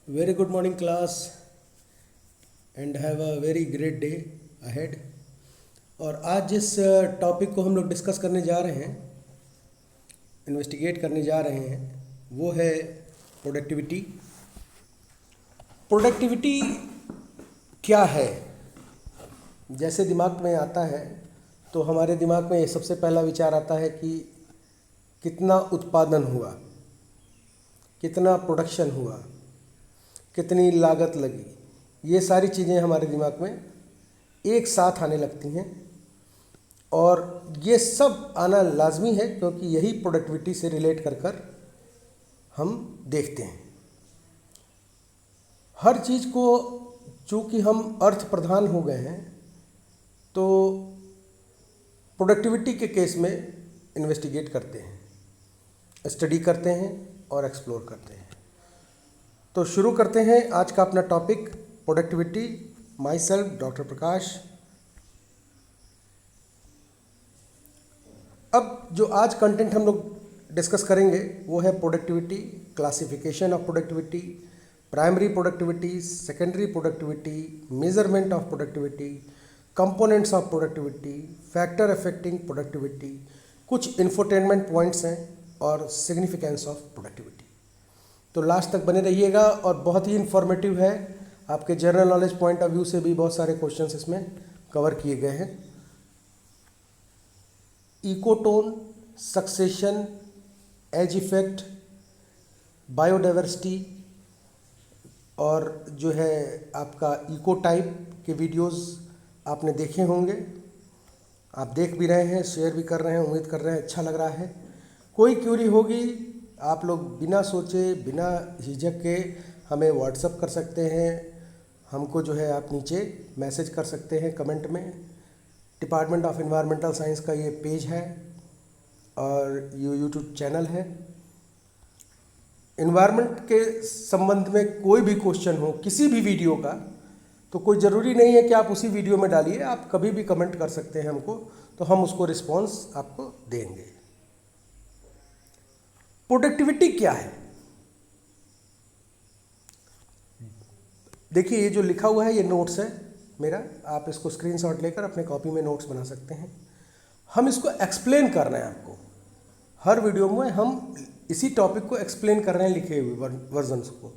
Very good morning, class, and have a very great day ahead. और आज जिस topic को हम लोग डिस्कस करने जा रहे हैं, इन्वेस्टिगेट करने जा रहे हैं, वो है प्रोडक्टिविटी। प्रोडक्टिविटी क्या है? जैसे दिमाग में आता है तो हमारे दिमाग में सबसे पहला विचार आता है कि कितना उत्पादन हुआ, कितना प्रोडक्शन हुआ, कितनी लागत लगी। ये सारी चीज़ें हमारे दिमाग में एक साथ आने लगती हैं और ये सब आना लाजमी है क्योंकि यही प्रोडक्टिविटी से रिलेट कर हम देखते हैं। हर चीज़ को चूँकि हम अर्थ प्रधान हो गए हैं तो प्रोडक्टिविटी के केस में इन्वेस्टिगेट करते हैं, स्टडी करते हैं और एक्सप्लोर करते हैं। तो शुरू करते हैं आज का अपना topic productivity. Myself doctor Prakash. अब जो आज कंटेंट हम लोग डिस्कस करेंगे वो है productivity, classification of productivity, primary productivity, secondary productivity, measurement of productivity, components of productivity, factor affecting productivity, कुछ इंफोटेनमेंट पॉइंट्स हैं और सिग्निफिकेंस ऑफ प्रोडक्टिविटी। तो लास्ट तक बने रहिएगा और बहुत ही इन्फॉर्मेटिव है। आपके general knowledge point of view से भी बहुत सारे क्वेश्चंस इसमें कवर किए गए हैं। Ecotone, succession, edge effect, biodiversity और जो है आपका इको टाइप के वीडियोस आपने देखे होंगे, आप देख भी रहे हैं, शेयर भी कर रहे हैं, उम्मीद कर रहे हैं अच्छा लग रहा है। कोई क्यूरी होगी आप लोग बिना सोचे बिना झिझक के हमें व्हाट्सअप कर सकते हैं, हमको जो है आप नीचे मैसेज कर सकते हैं कमेंट में। डिपार्टमेंट ऑफ एनवायरमेंटल साइंस का ये पेज है और ये यूट्यूब चैनल है। एनवायरनमेंट के संबंध में कोई भी क्वेश्चन हो किसी भी वीडियो का, तो कोई ज़रूरी नहीं है कि आप उसी वीडियो में डालिए, आप कभी भी कमेंट कर सकते हैं हमको, तो हम उसको रिस्पॉन्स आपको देंगे। प्रोडक्टिविटी क्या है? देखिए ये जो लिखा हुआ है ये नोट्स है मेरा, आप इसको स्क्रीनशॉट लेकर अपने कॉपी में नोट्स बना सकते हैं। हम इसको एक्सप्लेन कर रहे हैं आपको, हर वीडियो में हम इसी टॉपिक को एक्सप्लेन कर रहे हैं लिखे हुए वर्जन्स को।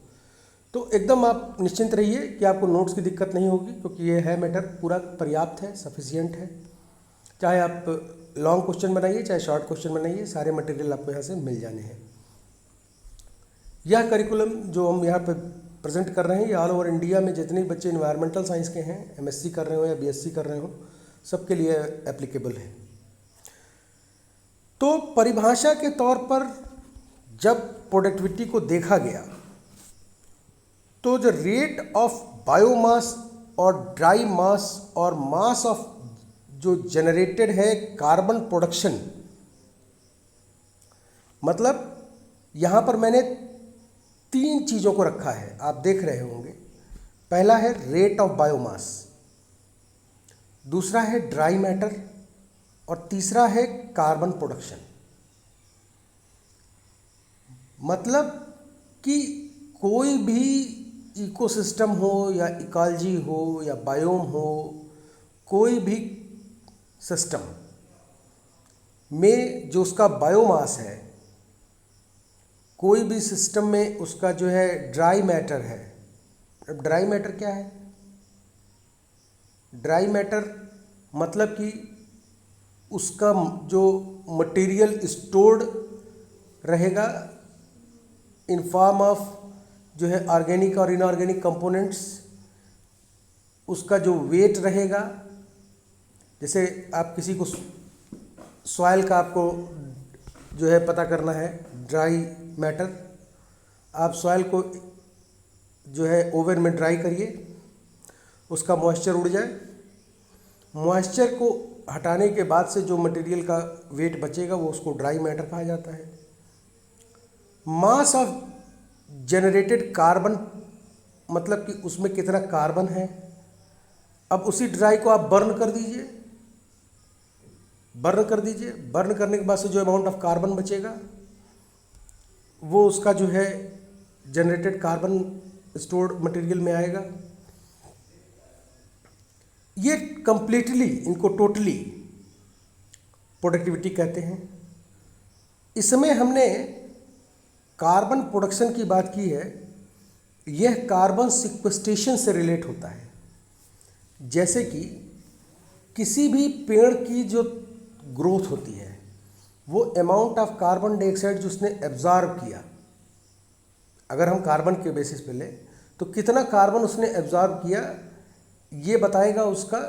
तो एकदम आप निश्चिंत रहिए कि आपको नोट्स की दिक्कत नहीं होगी क्योंकि ये है मैटर पूरा पर्याप्त है, सफिशियंट है। चाहे आप लॉन्ग क्वेश्चन बनाइए चाहे शॉर्ट क्वेश्चन बनाइए, सारे मटेरियल आपको यहाँ से मिल जाने हैं। यह करिकुलम जो हम यहाँ पे प्रेजेंट कर रहे हैं ये ऑल ओवर इंडिया में जितने बच्चे इन्वायरमेंटल साइंस के हैं, एमएससी कर रहे हो या बीएससी कर रहे हो, सबके लिए एप्लीकेबल है। तो परिभाषा के तौर पर जब प्रोडक्टिविटी को देखा गया तो जो रेट ऑफ बायोमास और ड्राई मास और मास ऑफ जो जनरेटेड है कार्बन प्रोडक्शन, मतलब यहाँ पर मैंने 3 चीज़ों को रखा है, आप देख रहे होंगे। पहला है रेट ऑफ बायोमास, दूसरा है ड्राई मैटर और तीसरा है कार्बन प्रोडक्शन। मतलब कि कोई भी इकोसिस्टम हो या इकोलॉजी हो या बायोम हो, कोई भी सिस्टम में जो उसका बायोमास है, कोई भी सिस्टम में उसका जो है ड्राई मैटर है। अब ड्राई मैटर क्या है? ड्राई मैटर मतलब कि उसका जो मटेरियल स्टोर्ड रहेगा इन फॉर्म ऑफ जो है ऑर्गेनिक और इनऑर्गेनिक कंपोनेंट्स, उसका जो वेट रहेगा। जैसे आप किसी को सॉइल का आपको जो है पता करना है ड्राई मैटर, आप सॉइल को जो है ओवन में ड्राई करिए, उसका मॉइस्चर उड़ जाए, मॉइस्चर को हटाने के बाद से जो मटेरियल का वेट बचेगा वो उसको ड्राई मैटर कहा जाता है। मास ऑफ जनरेटेड कार्बन मतलब कि उसमें कितना कार्बन है। अब उसी ड्राई को आप बर्न कर दीजिए, बर्न करने के बाद से जो अमाउंट ऑफ कार्बन बचेगा वो उसका जो है जनरेटेड कार्बन स्टोर्ड मटेरियल में आएगा। ये कंप्लीटली, इनको टोटली प्रोडक्टिविटी कहते हैं। इसमें हमने कार्बन प्रोडक्शन की बात की है। यह कार्बन सिक्वेस्ट्रेशन से रिलेट होता है। जैसे कि किसी भी पेड़ की जो ग्रोथ होती है, वो अमाउंट ऑफ कार्बन डाइऑक्साइड जो उसने एब्जॉर्ब किया, अगर हम कार्बन के बेसिस पे लें तो कितना कार्बन उसने एब्जॉर्ब किया, ये बताएगा उसका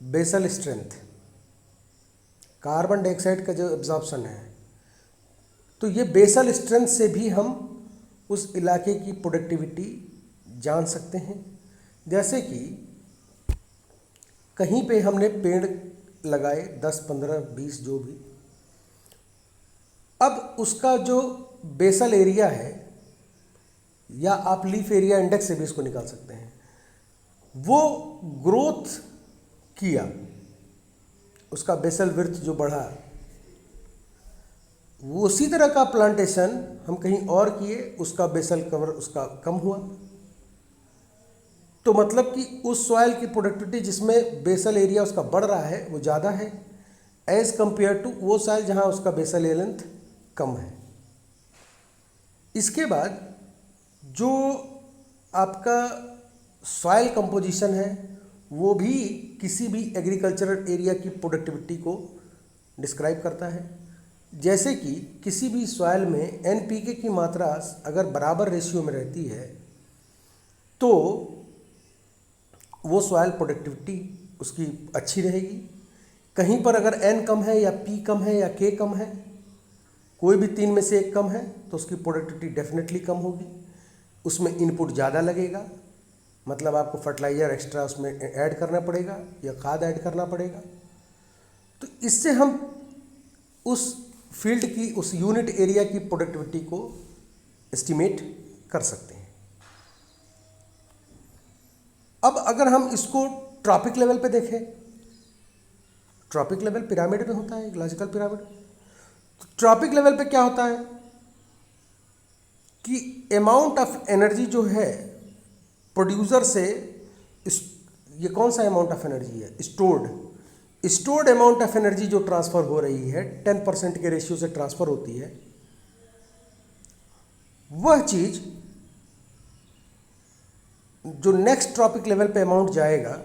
बेसल स्ट्रेंथ। कार्बन डाइऑक्साइड का जो एब्जॉर्प्शन है, तो ये बेसल स्ट्रेंथ से भी हम उस इलाके की प्रोडक्टिविटी जान सकते हैं। जैसे कि कहीं पे हमने पेड़ लगाए 10, 15, 20 जो भी, अब उसका जो बेसल एरिया है, या आप लीफ एरिया इंडेक्स से भी इसको निकाल सकते हैं, वो ग्रोथ किया, उसका बेसल विड्थ जो बढ़ा, वो उसी तरह का प्लांटेशन हम कहीं और किए, उसका बेसल कवर उसका कम हुआ। तो मतलब कि उस सॉइल की प्रोडक्टिविटी जिसमें बेसल एरिया उसका बढ़ रहा है वो ज़्यादा है, एज कंपेयर टू वो सॉइल जहाँ उसका बेसल लेंथ कम है। इसके बाद जो आपका सॉइल कंपोजिशन है, वो भी किसी भी एग्रीकल्चरल एरिया की प्रोडक्टिविटी को डिस्क्राइब करता है। जैसे कि किसी भी सॉइल में एनपीके की मात्रा अगर बराबर रेशियो में रहती है, तो वो सॉइल प्रोडक्टिविटी उसकी अच्छी रहेगी। कहीं पर अगर एन कम है, या पी कम है, या के कम है, कोई भी 3 में से एक कम है, तो उसकी प्रोडक्टिविटी डेफिनेटली कम होगी। उसमें इनपुट ज़्यादा लगेगा, मतलब आपको फर्टिलाइज़र एक्स्ट्रा उसमें ऐड करना पड़ेगा या खाद ऐड करना पड़ेगा। तो इससे हम उस फील्ड की, उस यूनिट एरिया की प्रोडक्टिविटी को एस्टिमेट कर सकते हैं। अब अगर हम इसको ट्रॉपिक लेवल पे देखें, ट्रॉपिक लेवल पिरामिड में होता है, इकोलॉजिकल पिरामिड। तो ट्रॉपिक लेवल पे क्या होता है कि अमाउंट ऑफ एनर्जी जो है प्रोड्यूसर से, ये कौन सा अमाउंट ऑफ एनर्जी है, स्टोर्ड अमाउंट ऑफ एनर्जी जो ट्रांसफ़र हो रही है, 10% के रेशियो से ट्रांसफ़र होती है, वह चीज़ जो नेक्स्ट ट्रॉपिक लेवल पे अमाउंट जाएगा,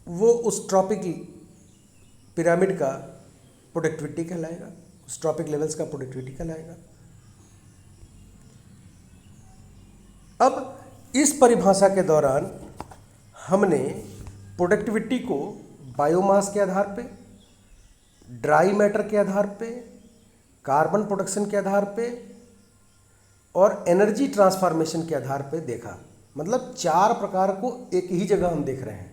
वो उस ट्रॉपिक पिरामिड का प्रोडक्टिविटी कहलाएगा, उस ट्रॉपिक लेवल्स का प्रोडक्टिविटी कहलाएगा। अब इस परिभाषा के दौरान हमने प्रोडक्टिविटी को बायोमास के आधार पे, ड्राई मैटर के आधार पे, कार्बन प्रोडक्शन के आधार पे और एनर्जी ट्रांसफॉर्मेशन के आधार पे देखा। मतलब 4 प्रकार को एक ही जगह हम देख रहे हैं।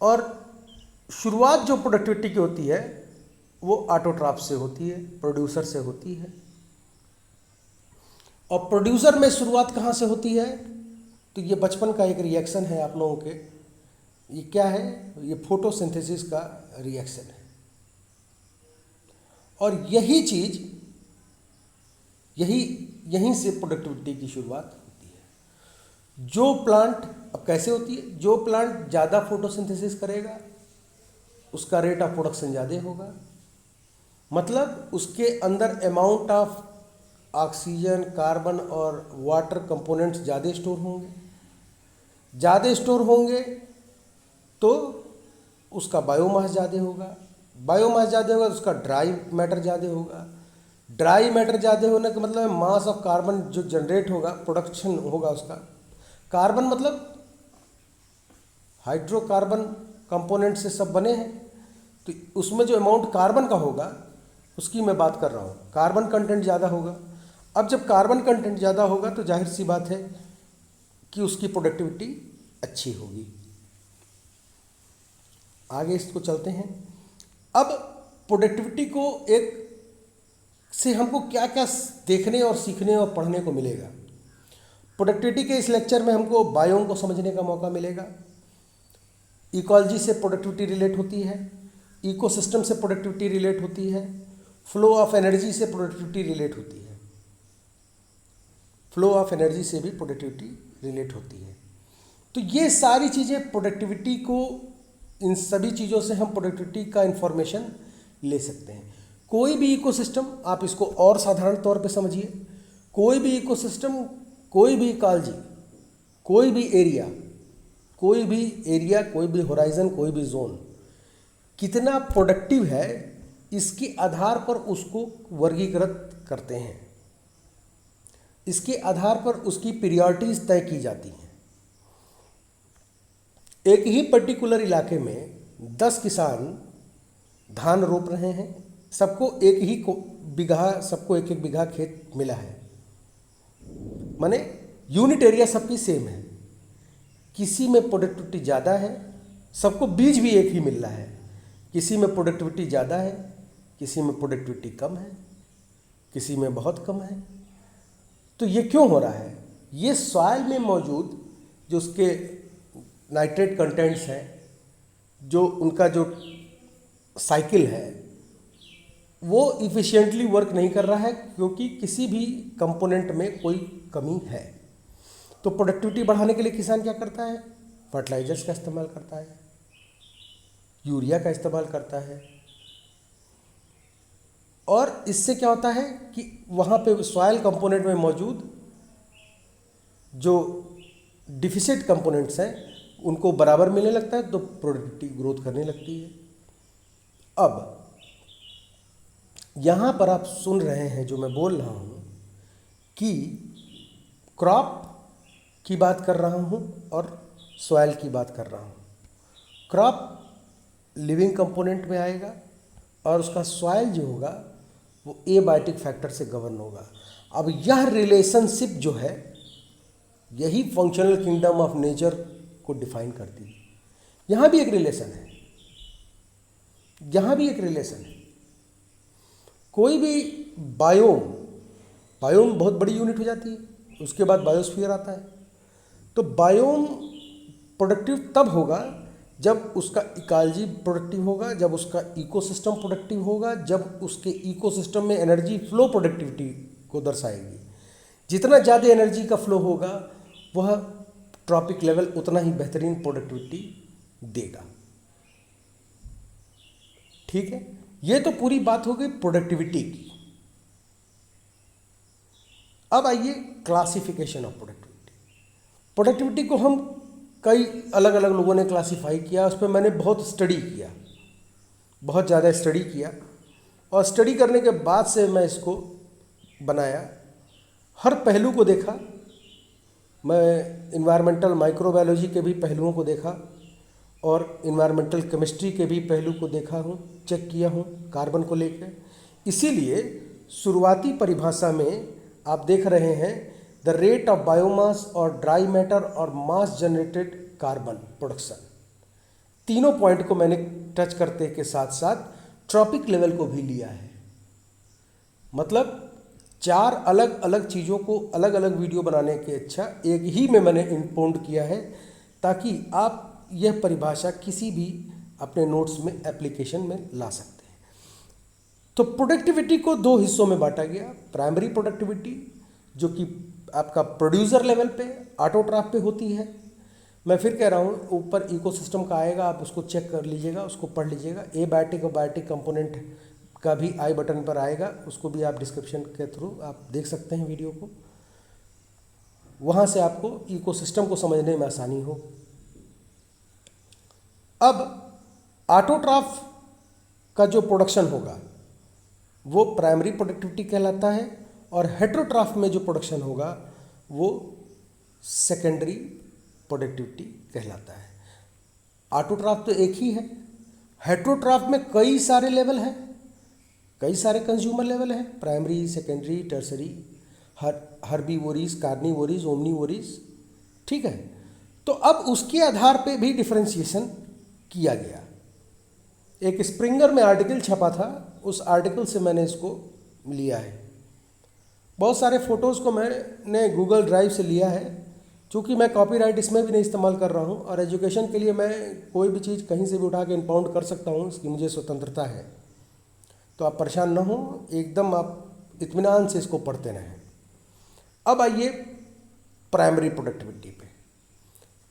और शुरुआत जो प्रोडक्टिविटी की होती है वो ऑटोट्रॉफ से होती है, प्रोड्यूसर से होती है। और प्रोड्यूसर में शुरुआत कहाँ से होती है, तो ये बचपन का एक रिएक्शन है आप लोगों के। ये क्या है, ये फोटोसिंथेसिस का रिएक्शन है। और यही चीज़, यहीं से प्रोडक्टिविटी की शुरुआत होती है। जो प्लांट, अब कैसे होती है, जो प्लांट ज़्यादा फोटोसिंथेसिस करेगा उसका रेट ऑफ प्रोडक्शन ज़्यादा होगा, मतलब उसके अंदर अमाउंट ऑफ ऑक्सीजन, कार्बन और वाटर कंपोनेंट्स ज़्यादा स्टोर होंगे। ज़्यादा स्टोर होंगे तो उसका बायोमास ज़्यादा होगा, बायोमास ज़्यादा होगा तो उसका ड्राई मैटर ज़्यादा होगा। ड्राई मैटर ज़्यादा होने का मतलब मास ऑफ कार्बन जो जनरेट होगा, प्रोडक्शन होगा उसका। कार्बन मतलब हाइड्रोकार्बन कंपोनेंट से सब बने हैं, तो उसमें जो अमाउंट कार्बन का होगा उसकी मैं बात कर रहा हूँ, कार्बन कंटेंट ज़्यादा होगा। अब जब कार्बन कंटेंट ज़्यादा होगा तो जाहिर सी बात है कि उसकी प्रोडक्टिविटी अच्छी होगी। आगे इसको चलते हैं। अब प्रोडक्टिविटी को एक से हमको क्या क्या देखने और सीखने और पढ़ने को मिलेगा। प्रोडक्टिविटी के इस लेक्चर में हमको बायोम को समझने का मौका मिलेगा। इकोलॉजी से प्रोडक्टिविटी रिलेट होती है, इकोसिस्टम से प्रोडक्टिविटी रिलेट होती है, फ्लो ऑफ एनर्जी से प्रोडक्टिविटी रिलेट होती है। फ्लो ऑफ एनर्जी से भी प्रोडक्टिविटी रिलेट होती है। तो ये सारी चीज़ें प्रोडक्टिविटी को, इन सभी चीज़ों से हम प्रोडक्टिविटी का इंफॉर्मेशन ले सकते हैं। कोई भी इकोसिस्टम, आप इसको और साधारण तौर पे समझिए, कोई भी इकोसिस्टम, कोई भी इकोलॉजी, कोई भी एरिया, कोई भी होराइजन, कोई भी जोन कितना प्रोडक्टिव है, इसके आधार पर उसको वर्गीकृत करते हैं। इसके आधार पर उसकी प्रायोरिटीज तय की जाती हैं। एक ही पर्टिकुलर इलाके में 10 किसान धान रोप रहे हैं, सबको एक ही बीघा, सबको एक एक बीघा खेत मिला है, माने यूनिट एरिया सबकी सेम है। किसी में प्रोडक्टिविटी ज़्यादा है, सबको बीज भी एक ही मिल रहा है। किसी में प्रोडक्टिविटी ज़्यादा है, किसी में प्रोडक्टिविटी कम है, किसी में बहुत कम है। तो ये क्यों हो रहा है? ये सॉइल में मौजूद जो उसके नाइट्रेट कंटेंट्स हैं, जो उनका जो साइकिल है, वो इफ़िशिएंटली वर्क नहीं कर रहा है, क्योंकि किसी भी कंपोनेंट में कोई कमी है। तो प्रोडक्टिविटी बढ़ाने के लिए किसान क्या करता है? फर्टिलाइजर्स का इस्तेमाल करता है, यूरिया का इस्तेमाल करता है, और इससे क्या होता है कि वहाँ पे सॉइल कंपोनेंट में मौजूद जो डिफिसिट कंपोनेंट्स हैं उनको बराबर मिलने लगता है, तो प्रोडक्टिविटी ग्रोथ करने लगती है। अब यहाँ पर आप सुन रहे हैं जो मैं बोल रहा हूँ कि क्रॉप की बात कर रहा हूँ और सॉइल की बात कर रहा हूँ। क्रॉप लिविंग कंपोनेंट में आएगा और उसका सॉइल जो होगा वो एबायोटिक फैक्टर से गवर्न होगा। अब यह रिलेशनशिप जो है, यही फंक्शनल किंगडम ऑफ नेचर को डिफाइन करती है। यहाँ भी एक रिलेशन है, यहाँ भी एक रिलेशन है। कोई भी बायोम बहुत बड़ी यूनिट हो जाती है, उसके बाद बायोस्फीयर आता है। तो बायोम प्रोडक्टिव तब होगा जब उसका इकोलॉजी प्रोडक्टिव होगा, जब उसका इकोसिस्टम प्रोडक्टिव होगा, जब उसके इकोसिस्टम में एनर्जी फ्लो प्रोडक्टिविटी को दर्शाएगी। जितना ज़्यादा एनर्जी का फ्लो होगा वह ट्रॉपिक लेवल उतना ही बेहतरीन प्रोडक्टिविटी देगा। ठीक है, ये तो पूरी बात हो गई प्रोडक्टिविटी की। अब आइए क्लासिफिकेशन ऑफ प्रोडक्टिविटी। प्रोडक्टिविटी को हम कई अलग अलग लोगों ने क्लासिफाई किया, उस पर मैंने बहुत स्टडी किया, बहुत ज़्यादा स्टडी किया, और स्टडी करने के बाद से मैं इसको बनाया। हर पहलू को देखा, मैं इन्वायरमेंटल माइक्रोबायोलॉजी के भी पहलुओं को देखा और इन्वायरमेंटल केमिस्ट्री के भी पहलू को देखा हूँ, चेक किया हूँ कार्बन को लेकर। इसीलिए शुरुआती परिभाषा में आप देख रहे हैं द रेट ऑफ बायोमास और ड्राई मैटर और मास जनरेटेड कार्बन प्रोडक्शन। तीनों पॉइंट को मैंने टच करते के साथ साथ ट्रॉपिक लेवल को भी लिया है। मतलब 4 अलग अलग चीज़ों को अलग अलग वीडियो बनाने की इच्छा एक ही में मैंने इम्पाउंड किया है, ताकि आप यह परिभाषा किसी भी अपने नोट्स में एप्लीकेशन में ला सकते हैं। तो प्रोडक्टिविटी को 2 हिस्सों में बांटा गया। प्राइमरी प्रोडक्टिविटी जो कि आपका प्रोड्यूसर लेवल पे ऑटोट्रॉफ पे होती है। मैं फिर कह रहा हूँ, ऊपर इकोसिस्टम का आएगा, आप उसको चेक कर लीजिएगा, उसको पढ़ लीजिएगा। एबायोटिक और बायोटिक कंपोनेंट का भी आई बटन पर आएगा, उसको भी आप डिस्क्रिप्शन के थ्रू आप देख सकते हैं वीडियो को, वहाँ से आपको इकोसिस्टम को समझने में आसानी हो। अब ऑटोट्रॉफ का जो प्रोडक्शन होगा वो प्राइमरी प्रोडक्टिविटी कहलाता है, और हेटेरोट्रॉफ में जो प्रोडक्शन होगा वो सेकेंडरी प्रोडक्टिविटी कहलाता है। ऑटोट्रॉफ तो एक ही है, हेटेरोट्रॉफ में कई सारे लेवल हैं, कई सारे कंज्यूमर लेवल हैं, प्राइमरी, सेकेंडरी, टर्सरी, हर्बीवोरीज, कार्निवोरीज, ओमनीवोरीज। ठीक है, तो अब उसके आधार पे भी डिफरेंशिएशन किया गया। एक स्प्रिंगर में आर्टिकल छपा था, उस आर्टिकल से मैंने इसको लिया है। बहुत सारे फ़ोटोज़ को मैंने गूगल ड्राइव से लिया है, क्योंकि मैं कॉपीराइट इसमें भी नहीं इस्तेमाल कर रहा हूँ, और एजुकेशन के लिए मैं कोई भी चीज़ कहीं से भी उठा के इम्पाउंड कर सकता हूँ, इसकी मुझे स्वतंत्रता है। तो आप परेशान ना हो, एकदम आप इत्मीनान से इसको पढ़ते रहें। अब आइए प्राइमरी प्रोडक्टिविटी पे।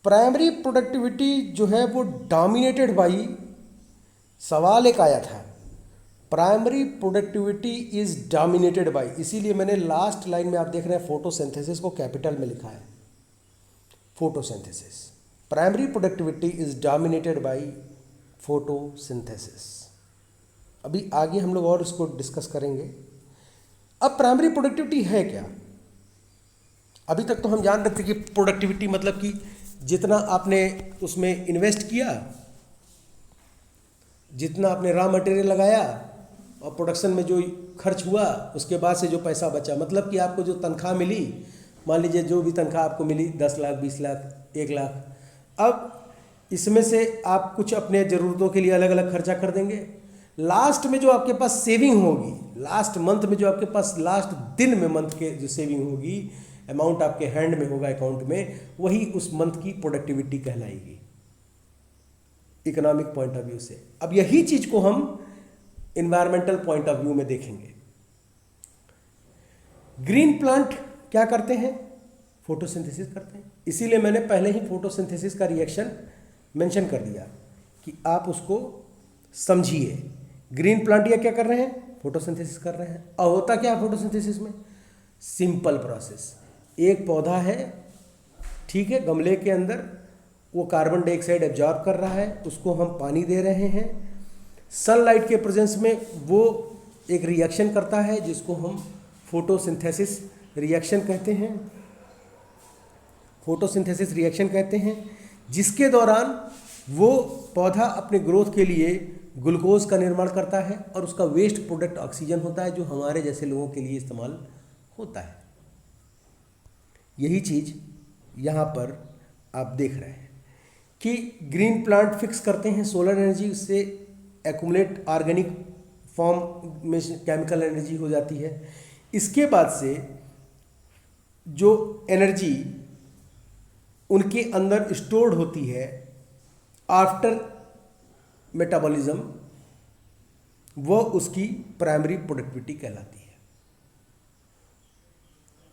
प्राइमरी प्रोडक्टिविटी जो है वो डोमिनेटेड बाई, सवाल एक आया था, primary productivity is dominated by, इसीलिए मैंने लास्ट लाइन में आप देख रहे हैं फोटोसिंथेसिस को कैपिटल में लिखा है। Photosynthesis, primary productivity is dominated by photosynthesis. अभी आगे हम लोग और इसको डिस्कस करेंगे। अब प्राइमरी प्रोडक्टिविटी है क्या? अभी तक तो हम जान रहे थे कि प्रोडक्टिविटी मतलब कि जितना आपने उसमें इन्वेस्ट किया, जितना आपने रॉ मटेरियल लगाया और प्रोडक्शन में जो खर्च हुआ, उसके बाद से जो पैसा बचा, मतलब कि आपको जो तनख्वाह मिली, मान लीजिए जो भी तनख्वाह आपको मिली 10 लाख, 20 लाख, 1 लाख, अब इसमें से आप कुछ अपने ज़रूरतों के लिए अलग अलग खर्चा कर देंगे। लास्ट में जो आपके पास सेविंग होगी, लास्ट मंथ में जो आपके पास, लास्ट दिन में मंथ के जो सेविंग होगी, अमाउंट आपके हैंड में होगा अकाउंट में, वही उस मंथ की प्रोडक्टिविटी कहलाएगी इकोनॉमिक पॉइंट ऑफ व्यू से। अब यही चीज को हम इन्वायरमेंटल पॉइंट ऑफ व्यू में देखेंगे। ग्रीन प्लांट क्या करते हैं? फोटोसिंथेसिस करते हैं। इसीलिए मैंने पहले ही फोटोसिंथेसिस का रिएक्शन मेंशन कर दिया कि आप उसको समझिए। ग्रीन प्लांट ये क्या कर रहे हैं? फोटोसिंथेसिस कर रहे हैं। और होता क्या है फोटोसिंथेसिस में? Simple process. एक पौधा है, ठीक है, गमले के अंदर, वो कार्बन डाइऑक्साइड एब्जॉर्ब कर रहा है, उसको हम पानी दे रहे हैं। सनलाइट के प्रेजेंस में वो एक रिएक्शन करता है जिसको हम फोटोसिंथेसिस रिएक्शन कहते हैं। फोटोसिंथेसिस रिएक्शन कहते हैं, जिसके दौरान वो पौधा अपने ग्रोथ के लिए ग्लूकोज का निर्माण करता है और उसका वेस्ट प्रोडक्ट ऑक्सीजन होता है, जो हमारे जैसे लोगों के लिए इस्तेमाल होता है। यही चीज़ यहाँ पर आप देख रहे हैं कि ग्रीन प्लांट फिक्स करते हैं सोलर एनर्जी, उससे एक्यूमुलेट ऑर्गेनिक फॉर्म में केमिकल एनर्जी हो जाती है। इसके बाद से जो एनर्जी उनके अंदर स्टोर्ड होती है आफ्टर मेटाबॉलिज्म, वो उसकी प्राइमरी प्रोडक्टिविटी कहलाती है।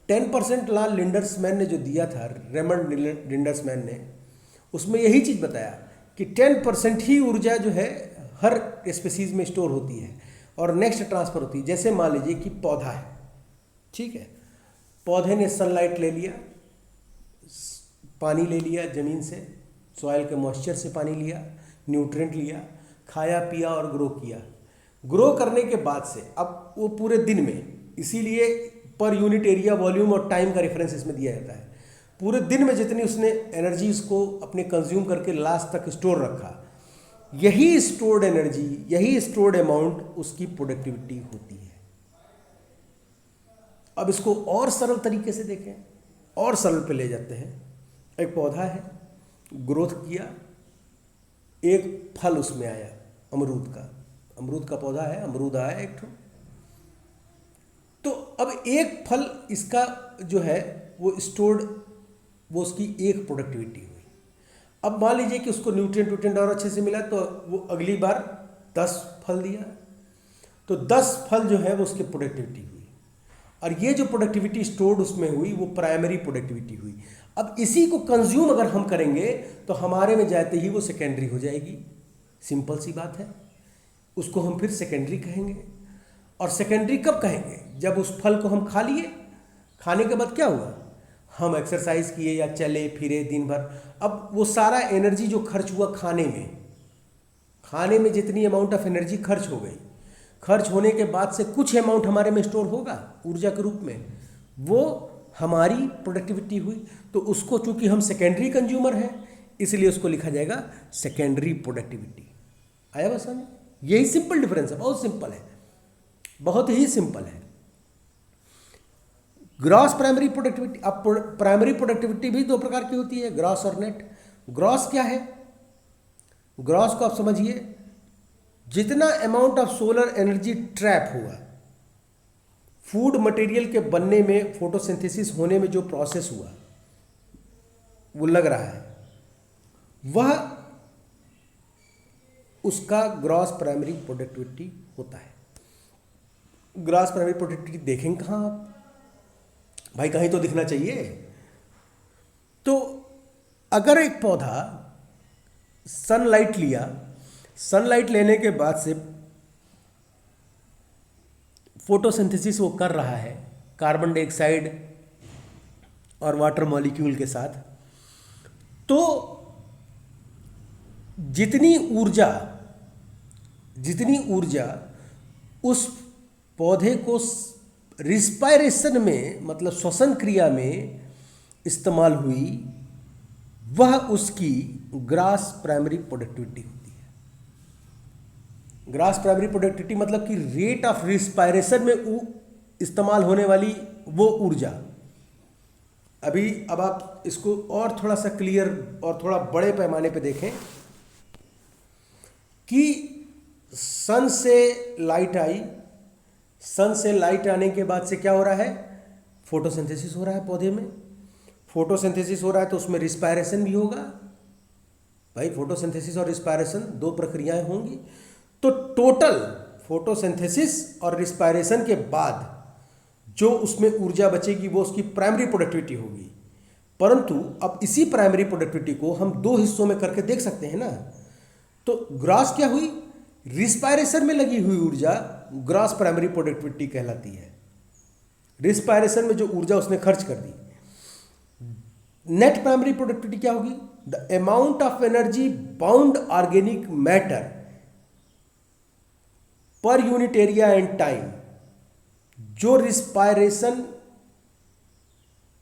10% लॉ लिंडर्समैन ने जो दिया था, रेमंड लिंडर्समैन ने, उसमें यही चीज़ बताया कि 10% ही ऊर्जा जो है हर स्पीसीज में स्टोर होती है और नेक्स्ट ट्रांसफर होती है। जैसे मान लीजिए कि पौधा है, ठीक है, पौधे ने सनलाइट ले लिया, पानी ले लिया ज़मीन से, सॉइल के मॉइस्चर से पानी लिया, न्यूट्रिएंट लिया, खाया पिया और ग्रो किया। ग्रो करने के बाद से अब वो पूरे दिन में, इसीलिए पर यूनिट एरिया, वॉल्यूम और टाइम का रेफरेंस इसमें दिया जाता है। पूरे दिन में जितनी उसने एनर्जीज को अपने कंज्यूम करके लास्ट तक स्टोर रखा, यही स्टोर्ड एनर्जी, यही स्टोर्ड अमाउंट उसकी प्रोडक्टिविटी होती है। अब इसको और सरल तरीके से देखें, और सरल पे ले जाते हैं। एक पौधा है, ग्रोथ किया, एक फल उसमें आया अमरूद का पौधा है, अमरूद आया एक ठो। तो अब एक फल इसका जो है वो स्टोर्ड, वो उसकी एक प्रोडक्टिविटी हुई। अब मान लीजिए कि उसको न्यूट्रिएंट और अच्छे से मिला, तो वो अगली बार 10 फल दिया, तो 10 फल जो है वो उसकी प्रोडक्टिविटी हुई। और ये जो प्रोडक्टिविटी स्टोर्ड उसमें हुई वो प्राइमरी प्रोडक्टिविटी हुई। अब इसी को कंज्यूम अगर हम करेंगे तो हमारे में जाते ही वो सेकेंडरी हो जाएगी। सिंपल सी बात है, उसको हम फिर सेकेंडरी कहेंगे। और सेकेंडरी कब कहेंगे? जब उस फल को हम खा लिए, खाने के बाद क्या हुआ, हम एक्सरसाइज किए या चले फिरे दिन भर, अब वो सारा एनर्जी जो खर्च हुआ खाने में जितनी अमाउंट ऑफ एनर्जी खर्च हो गई, खर्च होने के बाद से कुछ अमाउंट हमारे में स्टोर होगा ऊर्जा के रूप में, वो हमारी प्रोडक्टिविटी हुई। तो उसको चूंकि हम सेकेंडरी कंज्यूमर हैं, इसलिए उसको लिखा जाएगा सेकेंडरी प्रोडक्टिविटी। आया बस समझ? यही सिंपल डिफरेंस है, बहुत सिंपल है, बहुत ही सिंपल है। ग्रॉस प्राइमरी प्रोडक्टिविटी, अब प्राइमरी प्रोडक्टिविटी भी दो प्रकार की होती है, ग्रॉस और नेट। ग्रॉस क्या है? ग्रॉस को आप समझिए, जितना amount of solar energy trap हुआ फूड मटेरियल के बनने में, फोटोसिंथेसिस होने में जो प्रोसेस हुआ वो लग रहा है, वह उसका ग्रॉस प्राइमरी प्रोडक्टिविटी होता है। ग्रॉस प्राइमरी प्रोडक्टिविटी देखेंगे कहाँ आप? भाई कहीं तो दिखना चाहिए। तो अगर एक पौधा सनलाइट लिया, सनलाइट लेने के बाद से फोटोसिंथेसिस वो कर रहा है कार्बन डाइऑक्साइड और वाटर मॉलिक्यूल के साथ, तो जितनी ऊर्जा उस पौधे को रिस्पायरेशन में, मतलब श्वसन क्रिया में इस्तेमाल हुई, वह उसकी ग्रास प्राइमरी प्रोडक्टिविटी होती है। ग्रास प्राइमरी प्रोडक्टिविटी मतलब कि रेट ऑफ रिस्पायरेशन में इस्तेमाल होने वाली वो ऊर्जा। अब आप इसको और थोड़ा सा क्लियर और थोड़ा बड़े पैमाने पे देखें कि सन से लाइट आई, सन से लाइट आने के बाद से क्या हो रहा है, फोटोसिंथेसिस हो रहा है पौधे में। फोटोसिंथेसिस हो रहा है तो उसमें रिस्पायरेशन भी होगा। भाई फोटोसिंथेसिस और रिस्पायरेशन दो प्रक्रियाएं होंगी। तो टोटल फोटोसिंथेसिस और रिस्पायरेशन के बाद जो उसमें ऊर्जा बचेगी वो उसकी प्राइमरी प्रोडक्टिविटी होगी। परंतु अब इसी प्राइमरी प्रोडक्टिविटी को हम दो हिस्सों में करके देख सकते हैं ना। तो ग्रॉस क्या हुई, रिस्पायरेशन में लगी हुई ऊर्जा ग्रॉस प्राइमरी प्रोडक्टिविटी कहलाती है। रिस्पायरेशन में जो ऊर्जा उसने खर्च कर दी। नेट प्राइमरी प्रोडक्टिविटी क्या होगी, the amount of energy bound organic matter पर यूनिट एरिया एंड टाइम, जो रिस्पायरेशन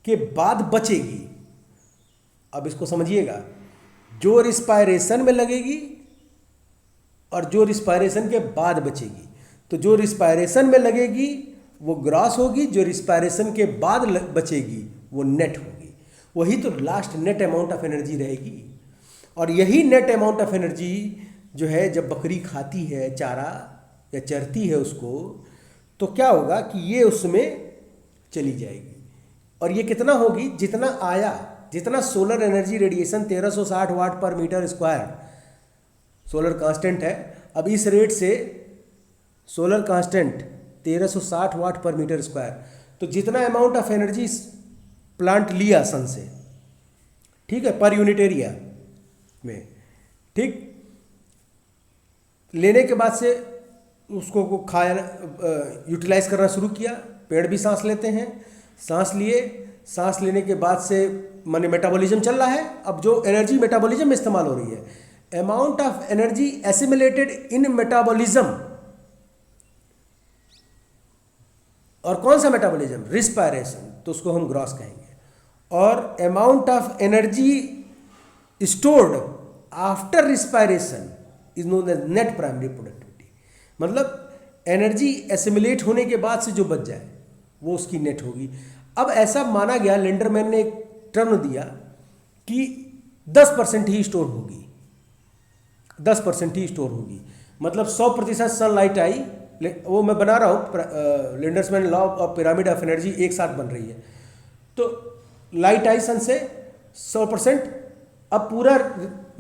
के बाद बचेगी। अब इसको समझिएगा, जो रिस्पायरेशन में लगेगी और जो रिस्पायरेशन के बाद बचेगी। तो जो रिस्पायरेशन में लगेगी वो ग्रॉस होगी, जो रिस्पायरेशन के बाद बचेगी वो नेट होगी। वही तो last net amount of energy रहेगी। और यही नेट अमाउंट ऑफ एनर्जी जो है जब बकरी खाती है चारा या चरती है उसको, तो क्या होगा कि ये उसमें चली जाएगी। और ये कितना होगी, जितना आया, जितना सोलर एनर्जी रेडिएशन 1360 वाट पर मीटर स्क्वायर सोलर कांस्टेंट है। अब इस रेट से सोलर कांस्टेंट 1360 वाट पर मीटर स्क्वायर, तो जितना अमाउंट ऑफ एनर्जी प्लांट लिया सन से, ठीक है, पर यूनिट एरिया में, ठीक, लेने के बाद से उसको खाया, यूटिलाइज करना शुरू किया। पेड़ भी सांस लेते हैं, सांस लिए, सांस लेने के बाद से माने मेटाबॉलिज्म चल रहा है। अब जो एनर्जी मेटाबॉलिज्म में इस्तेमाल हो रही है, amount of energy assimilated in metabolism, और कौन सा मेटाबॉलिज्म, रिस्पायरेशन, तो उसको हम ग्रॉस कहेंगे। और amount of energy stored after respiration is known as net primary productivity. मतलब एनर्जी एसिमिलेट होने के बाद से जो बच जाए वो उसकी नेट होगी। अब ऐसा माना गया, लेंडरमैन ने एक टर्म दिया कि 10% ही स्टोर होगी, 10% ही स्टोर होगी। मतलब 100% सनलाइट आई, वो मैं बना रहा हूँ, Lindeman law of pyramid of energy एक साथ बन रही है। तो लाइट आई सन से 100%, अब पूरा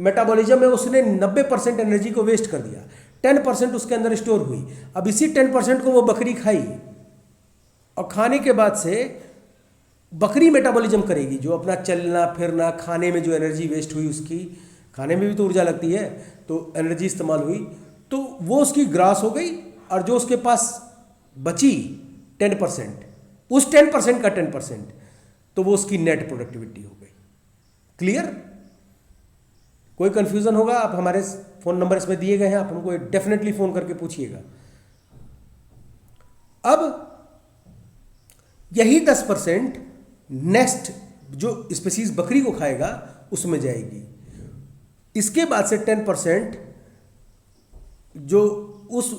मेटाबॉलिज्म में उसने 90% एनर्जी को वेस्ट कर दिया, 10% उसके अंदर स्टोर हुई। अब इसी 10% को वो बकरी खाई, और खाने के बाद से बकरी मेटाबॉलिज्म करेगी, जो अपना चलना फिरना, खाने में जो एनर्जी वेस्ट हुई उसकी, खाने में भी तो ऊर्जा लगती है, तो एनर्जी इस्तेमाल हुई, तो वो उसकी ग्रास हो गई। और जो उसके पास बची 10%, उस 10% का 10%, तो वो उसकी नेट प्रोडक्टिविटी हो गई। क्लियर? कोई कंफ्यूजन होगा, आप हमारे फ़ोन नंबर इसमें दिए गए हैं, आप हमको डेफिनेटली फ़ोन करके पूछिएगा। अब यही 10% नेक्स्ट जो स्पीसीज बकरी को खाएगा उसमें जाएगी। इसके बाद से 10% जो उस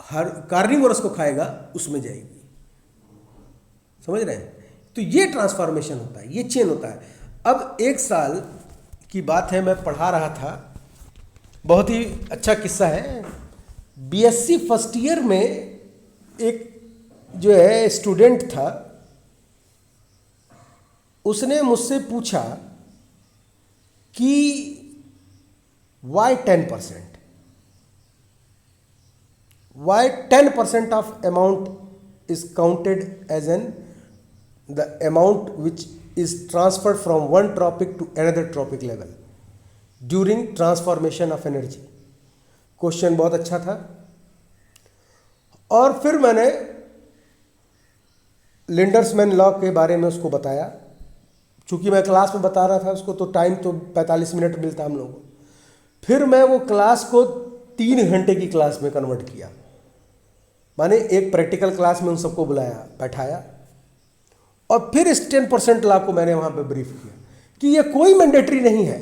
हर कार्निवोरस को खाएगा उसमें जाएगी। समझ रहे हैं? तो ये ट्रांसफॉर्मेशन होता है, ये चेन होता है। अब एक साल की बात है, मैं पढ़ा रहा था, बहुत ही अच्छा किस्सा है। बीएससी फर्स्ट ईयर में एक जो है स्टूडेंट था, उसने मुझसे पूछा कि why 10%, why 10% of amount is counted as an the amount which is transferred from one tropic to another tropic level during transformation of energy। Question बहुत अच्छा था। और फिर मैंने लिंडर्समैन लॉ के बारे में उसको बताया। चूंकि मैं क्लास में बता रहा था उसको, तो टाइम तो 45 मिनट मिलता हम लोगों को। फिर मैं वो क्लास को 3 घंटे की क्लास में कन्वर्ट किया। माने एक प्रैक्टिकल क्लास में उन सबको बुलाया, बैठाया, और फिर इस 10% लॉ को मैंने वहाँ पे ब्रीफ किया कि ये कोई मैंडेटरी नहीं है,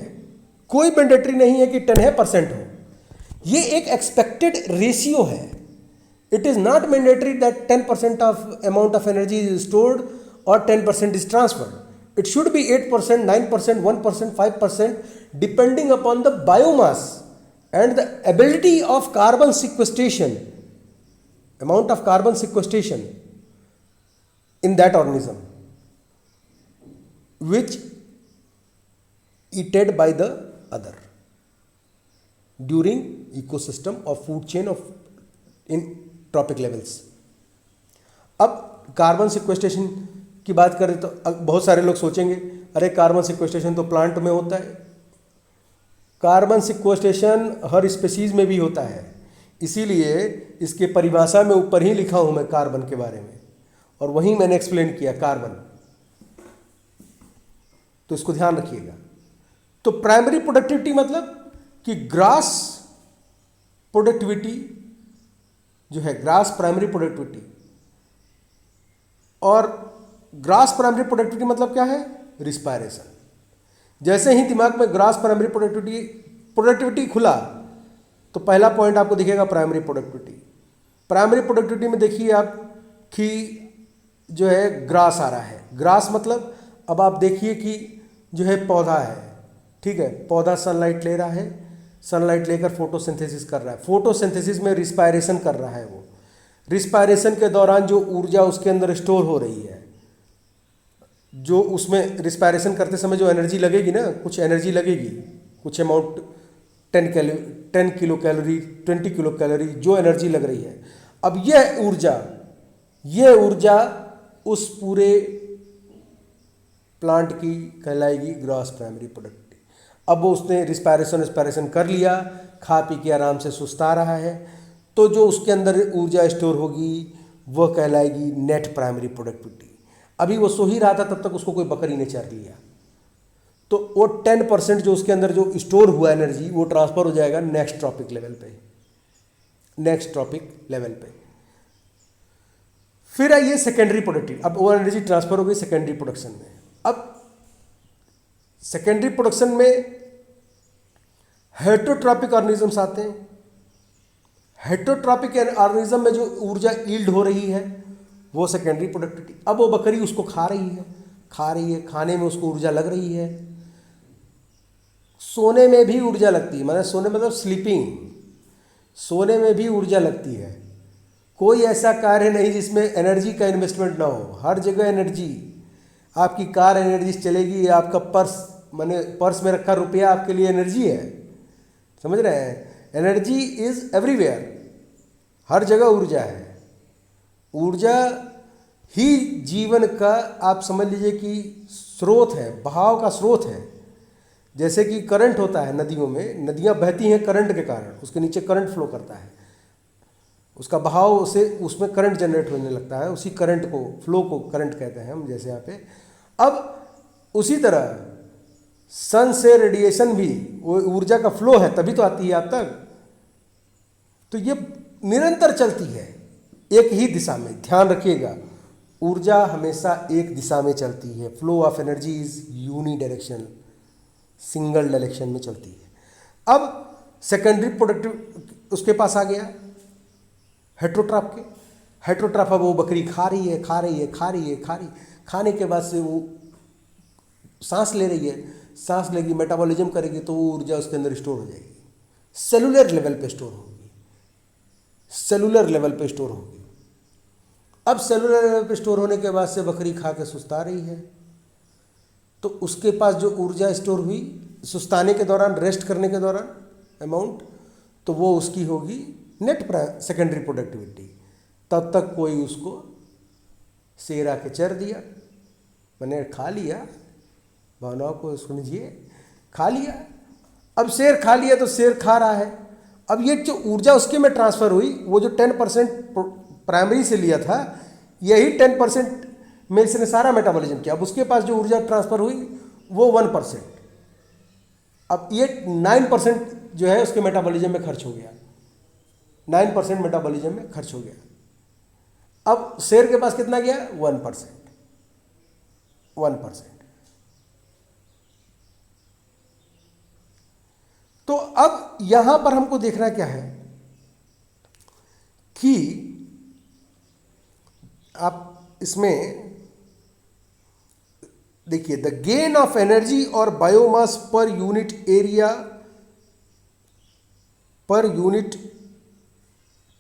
कोई मैंडेटरी नहीं है कि 10% हो। ये एक एक्सपेक्टेड रेशियो है। It is not mandatory that 10% of amount of energy is stored और 10% is transferred. It should be 8%, 9%, 1%, 5%, depending upon the biomass and the ability of carbon sequestration, amount of carbon sequestration in that organism, which eaten by the other during ecosystem or food chain of in tropic levels। अब carbon sequestration की बात करें तो बहुत सारे लोग सोचेंगे अरे कार्बन सिक्वेस्टेशन तो प्लांट में होता है। कार्बन सिक्वेस्टेशन हर स्पीशीज में भी होता है, इसीलिए इसके परिभाषा में ऊपर ही लिखा हूं मैं कार्बन के बारे में, और वहीं मैंने एक्सप्लेन किया कार्बन। तो इसको ध्यान रखिएगा। तो प्राइमरी प्रोडक्टिविटी मतलब कि ग्रास प्रोडक्टिविटी जो है, ग्रास प्राइमरी प्रोडक्टिविटी। और ग्रास प्राइमरी प्रोडक्टिविटी मतलब क्या है? रिस्पायरेशन। जैसे ही दिमाग में ग्रास प्राइमरी प्रोडक्टिविटी खुला तो पहला पॉइंट आपको दिखेगा प्राइमरी प्रोडक्टिविटी। प्राइमरी प्रोडक्टिविटी में देखिए आप कि जो है ग्रास आ रहा है। ग्रास मतलब अब आप देखिए कि जो है पौधा है, ठीक है, पौधा सनलाइट ले रहा है, सनलाइट लेकर फोटोसिंथेसिस कर रहा है। फोटोसिंथेसिस में रिस्पायरेशन कर रहा है। वो रिस्पायरेशन के दौरान जो ऊर्जा उसके अंदर स्टोर हो रही है, जो उसमें रिस्पायरेशन करते समय जो एनर्जी लगेगी ना, कुछ एनर्जी लगेगी, कुछ amount 10 kilo calorie, 20 kilo calorie जो एनर्जी लग रही है। अब यह ऊर्जा उस पूरे प्लांट की कहलाएगी ग्रॉस प्राइमरी प्रोडक्टिविटी। अब वो उसने रिस्पायरेशन कर लिया, खा पी के आराम से सुस्ता रहा है, तो जो उसके अंदर ऊर्जा स्टोर होगी वह कहलाएगी नेट प्राइमरी प्रोडक्टिविटी। अभी वो सो ही रहा था, तब तक उसको कोई बकरी ने चर लिया, तो वो 10% जो उसके अंदर जो स्टोर हुआ एनर्जी वो ट्रांसफर हो जाएगा नेक्स्ट ट्रॉपिक लेवल पे। फिर आइए सेकेंडरी प्रोडक्टिविटी। अब वो एनर्जी ट्रांसफर हो गई सेकेंडरी प्रोडक्शन में। अब सेकेंडरी प्रोडक्शन में हेटरोट्रॉपिक ऑर्गेनिजम्स आते हैं। हेटरोट्रॉपिक ऑर्गेनिज्म में जो ऊर्जा यील्ड हो रही है वो सेकेंडरी प्रोडक्टिविटी। अब वो बकरी उसको खा रही है, खाने में उसको ऊर्जा लग रही है। सोने में भी ऊर्जा लगती है, मतलब सोने मतलब स्लीपिंग, सोने में भी ऊर्जा लगती है। कोई ऐसा कार्य नहीं जिसमें एनर्जी का इन्वेस्टमेंट ना हो, हर जगह एनर्जी। आपकी कार एनर्जी से चलेगी, आपका पर्स माने पर्स में रखा रुपया आपके लिए एनर्जी है, समझ रहे हैं? एनर्जी इज एवरीवेयर, हर जगह ऊर्जा है। ऊर्जा ही जीवन का आप समझ लीजिए कि स्रोत है, बहाव का स्रोत है। जैसे कि करंट होता है नदियों में, नदियाँ बहती हैं करंट के कारण, उसके नीचे करंट फ्लो करता है, उसका बहाव से उसमें करंट जनरेट होने लगता है, उसी करंट को, फ्लो को करंट कहते हैं हम, जैसे यहाँ पे। अब उसी तरह सन से रेडिएशन भी वो ऊर्जा का फ्लो है, तभी तो आती है आप तक। तो ये निरंतर चलती है एक ही दिशा में। ध्यान रखिएगा, ऊर्जा हमेशा एक दिशा में चलती है। Flow of energy is uni direction, single direction में चलती है। अब सेकेंडरी प्रोडक्टिव उसके पास आ गया हेटरोट्रॉप के। हेटरोट्रॉप अब वो बकरी खा रही है, खाने के बाद से वो सांस ले रही है, सांस लेगी, मेटाबॉलिज्म करेगी, तो वो ऊर्जा उसके अंदर स्टोर हो जाएगी, सेलुलर लेवल पे स्टोर होगी। अब सेलुलर लेवल पे स्टोर होने के बाद से बकरी खा के सुस्ता रही है, तो उसके पास जो ऊर्जा स्टोर हुई सुस्ताने के दौरान, रेस्ट करने के दौरान अमाउंट, तो वो उसकी होगी नेट सेकेंडरी प्रोडक्टिविटी। तब तक कोई उसको शेर आके चर दिया, मैंने खा लिया, भावनाओं को समझिए, खा लिया। अब शेर खा लिया तो शेर खा रहा है। अब ये जो ऊर्जा उसके में ट्रांसफ़र हुई, वो जो 10% प्राइमरी से लिया था, यही 10% में इसने सारा मेटाबॉलिज्म किया। अब उसके पास जो ऊर्जा ट्रांसफ़र हुई वो 1%। अब ये 9% जो है उसके मेटाबॉलिज्म में खर्च हो गया, 9% मेटाबॉलिज्म में खर्च हो गया। अब शेर के पास कितना गया? 1%। 1%। तो अब यहां पर हमको देखना क्या है कि आप इसमें देखिए, द गेन ऑफ एनर्जी और बायोमास पर यूनिट एरिया पर unit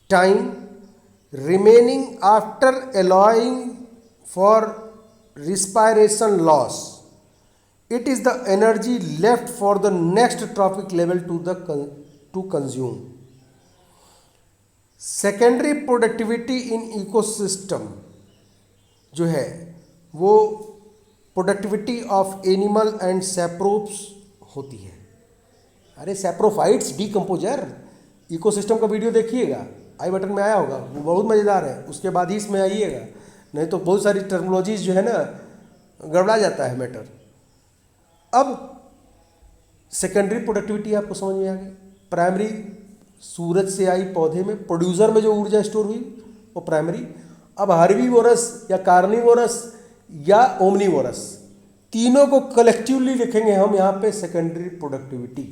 time remaining after allowing for respiration loss, it is the energy left for the next trophic level to consume. Secondary productivity in ecosystem जो है वो productivity of animal and सैप्रोप्स होती है। अरे saprophytes decomposer, ecosystem का video देखिएगा, आई button में आया होगा, वो बहुत मज़ेदार है। उसके बाद ही इसमें आइएगा, नहीं तो बहुत सारी टर्मिनोलॉजीज जो है ना गड़बड़ा जाता है मैटर। अब सेकेंडरी प्रोडक्टिविटी आपको समझ में आ गई। प्राइमरी सूरज से आई पौधे में, प्रोड्यूसर में जो ऊर्जा स्टोर हुई वो प्राइमरी। अब हर्बीवोरस या कार्निवोरस या ओमनीवोरस, तीनों को कलेक्टिवली लिखेंगे हम यहाँ पे सेकेंडरी प्रोडक्टिविटी।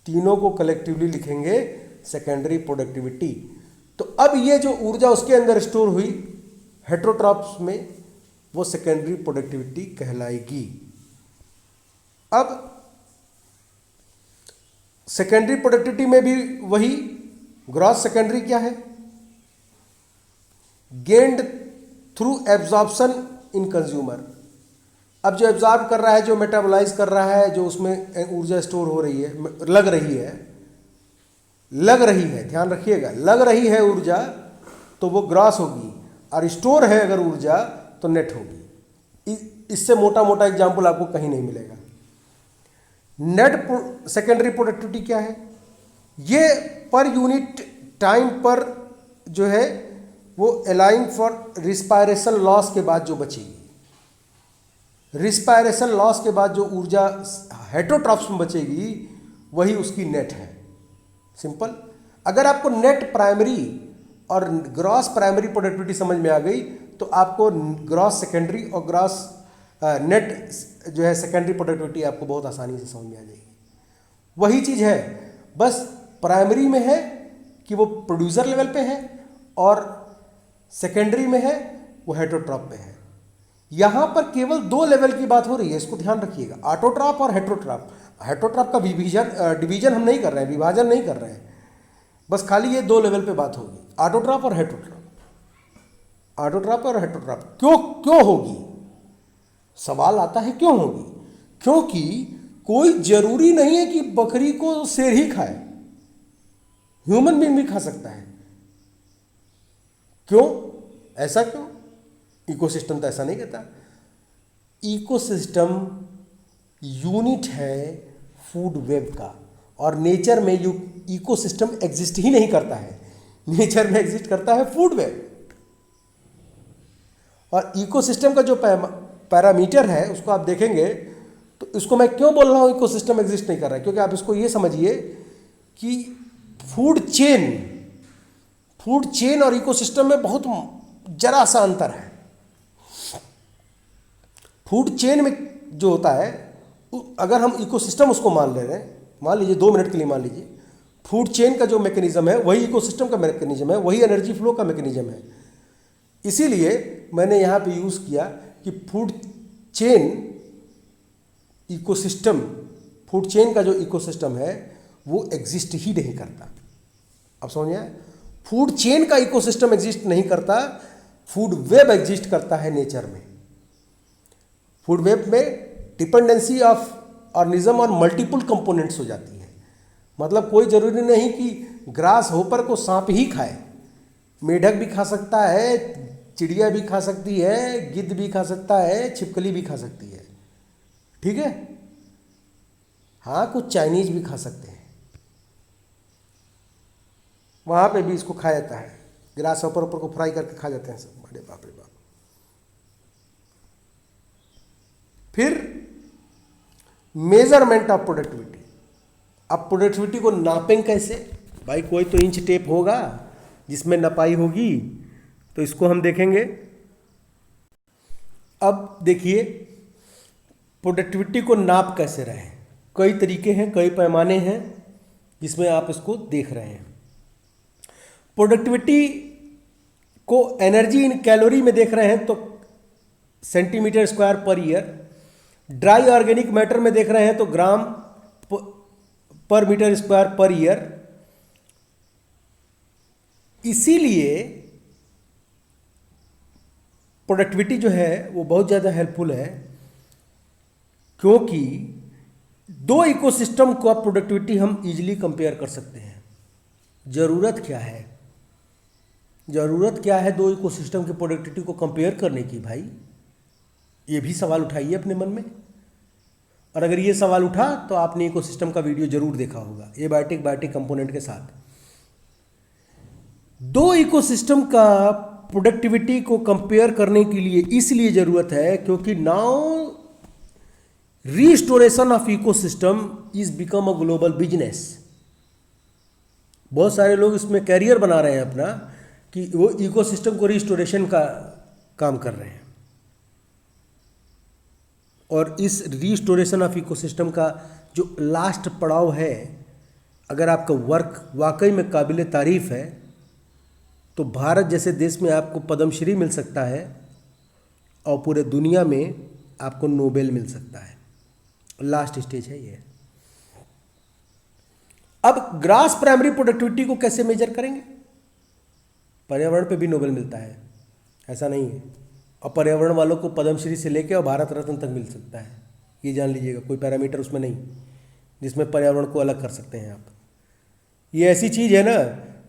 तीनों को कलेक्टिवली लिखेंगे सेकेंडरी प्रोडक्टिविटी। तो अब ये जो ऊर्जा उसके अंदर स्टोर हुई हेट्रोट्रॉप्स में, वो सेकेंडरी प्रोडक्टिविटी कहलाएगी। अब सेकेंडरी प्रोडक्टिविटी में भी वही ग्रॉस सेकेंडरी क्या है? Gained through absorption in consumer. अब जो एब्जॉर्ब कर रहा है, जो मेटाबोलाइज कर रहा है, जो उसमें ऊर्जा स्टोर हो रही है, लग रही है, ध्यान रखिएगा, लग रही है ऊर्जा तो वो ग्रॉस होगी, और स्टोर है अगर ऊर्जा तो नेट होगी। इससे मोटा मोटा एग्जाम्पल आपको कहीं नहीं मिलेगा। नेट सेकेंडरी प्रोडक्टिविटी क्या है? ये पर यूनिट टाइम पर जो है वो अलाइंग फॉर रिस्पायरेशन लॉस के बाद जो बचेगी, रिस्पायरेशन लॉस के बाद जो ऊर्जा हेट्रोट्रॉप्स में बचेगी वही उसकी नेट है। सिंपल। अगर आपको नेट प्राइमरी और ग्रॉस प्राइमरी प्रोडक्टिविटी समझ में आ गई तो आपको ग्रॉस सेकेंडरी और ग्रॉस नेट जो है सेकेंडरी प्रोडक्टिविटी आपको बहुत आसानी से समझ में आ जाएगी। वही चीज़ है, बस प्राइमरी में है कि वो प्रोड्यूसर लेवल पे है और सेकेंडरी में है वो हेट्रोट्रॉप पे है। यहाँ पर केवल 2 लेवल की बात हो रही है, इसको ध्यान रखिएगा, ऑटोट्रॉप और हेट्रोट्रॉप। हेट्रोट्रॉप का डिवीजन हम नहीं कर रहे हैं, विभाजन नहीं कर रहे हैं, बस खाली ये 2 लेवल पे बात होगी, ऑटोट्रॉप और हेट्रोट्रॉप। ऑटोट्रॉप और हेट्रोट्रॉप क्यों होगी? सवाल आता है क्यों होगी? क्योंकि कोई जरूरी नहीं है कि बकरी को शेर ही खाए, ह्यूमन बीइंग भी खा सकता है। क्यों? ऐसा क्यों? इकोसिस्टम तो ऐसा नहीं कहता। इकोसिस्टम यूनिट है फूड वेब का, और नेचर में इकोसिस्टम एग्जिस्ट ही नहीं करता है, नेचर में एग्जिस्ट करता है फूड वेब। और इकोसिस्टम का जो पैरामीटर है उसको आप देखेंगे तो इसको मैं क्यों बोल रहा हूँ इकोसिस्टम एग्जिस्ट नहीं कर रहा है, क्योंकि आप इसको ये समझिए कि फूड चेन और इकोसिस्टम में बहुत जरा सा अंतर है। फूड चेन में जो होता है, अगर हम इकोसिस्टम उसको मान ले रहे हैं, मान लीजिए 2 मिनट के लिए मान लीजिए, फूड चेन का जो मैकेनिज्म है वही इकोसिस्टम का मैकेनिज्म है, वही एनर्जी फ्लो का मैकेनिज्म है। इसीलिए मैंने यहाँ पे यूज़ किया कि food chain ecosystem, food chain का जो इकोसिस्टम है वो एग्जिस्ट ही नहीं करता। अब समझ आए? फूड चेन का इकोसिस्टम एग्जिस्ट नहीं करता, फूड वेब एग्जिस्ट करता है नेचर में। फूड वेब में डिपेंडेंसी ऑफ ऑर्गेनिज्म और मल्टीपल कंपोनेंट्स हो जाती है। मतलब कोई जरूरी नहीं कि ग्रास होपर को सांप ही खाए, मेढक भी खा सकता है, चिड़िया भी खा सकती है, गिद्ध भी खा सकता है, छिपकली भी खा सकती है, ठीक है। हाँ, कुछ चाइनीज भी खा सकते हैं, वहाँ पे भी इसको खाया जाता है। ग्रास ऊपर ऊपर को फ्राई करके खा जाते हैं सब। अरे बाप रे बाप। फिर मेजरमेंट ऑफ प्रोडक्टिविटी। अब प्रोडक्टिविटी को नापें कैसे? भाई कोई तो इंच टेप होगा जिसमें नपाई होगी, तो इसको हम देखेंगे। अब देखिए प्रोडक्टिविटी को नाप कैसे रहे हैं। कई तरीके हैं, कई पैमाने हैं जिसमें आप इसको देख रहे हैं। प्रोडक्टिविटी को एनर्जी इन कैलोरी में देख रहे हैं तो centimetre square per year. Dry organic matter में देख रहे हैं तो ग्राम पर मीटर स्क्वायर पर ईयर। इसीलिए प्रोडक्टिविटी जो है वो बहुत ज़्यादा हेल्पफुल है, क्योंकि दो इकोसिस्टम को आप प्रोडक्टिविटी हम इजीली कंपेयर कर सकते हैं। ज़रूरत क्या है? ज़रूरत क्या है दो इकोसिस्टम की प्रोडक्टिविटी को कंपेयर करने की? भाई ये भी सवाल उठाइए अपने मन में। और अगर ये सवाल उठा तो आपने इकोसिस्टम का वीडियो जरूर देखा होगा, एबायोटिक बायोटिक कंपोनेंट के साथ। दो इकोसिस्टम का प्रोडक्टिविटी को कंपेयर करने के लिए इसलिए ज़रूरत है क्योंकि now restoration of ecosystem is become a global business. बहुत सारे लोग इसमें कैरियर बना रहे हैं अपना, कि वो इकोसिस्टम को रीस्टोरेशन का काम कर रहे हैं। और इस रीस्टोरेशन ऑफ इकोसिस्टम का जो लास्ट पड़ाव है, अगर आपका वर्क वाकई में काबिल तारीफ है तो भारत जैसे देश में आपको पद्मश्री मिल सकता है और पूरे दुनिया में आपको नोबेल मिल सकता है। लास्ट स्टेज है ये। अब ग्रास प्राइमरी प्रोडक्टिविटी को कैसे मेजर करेंगे? पर्यावरण पे भी नोबेल मिलता है, ऐसा नहीं है। और पर्यावरण वालों को पद्मश्री से लेकर और भारत रत्न तक मिल सकता है, ये जान लीजिएगा। कोई पैरामीटर उसमें नहीं जिसमें पर्यावरण को अलग कर सकते हैं आप। ये ऐसी चीज़ है ना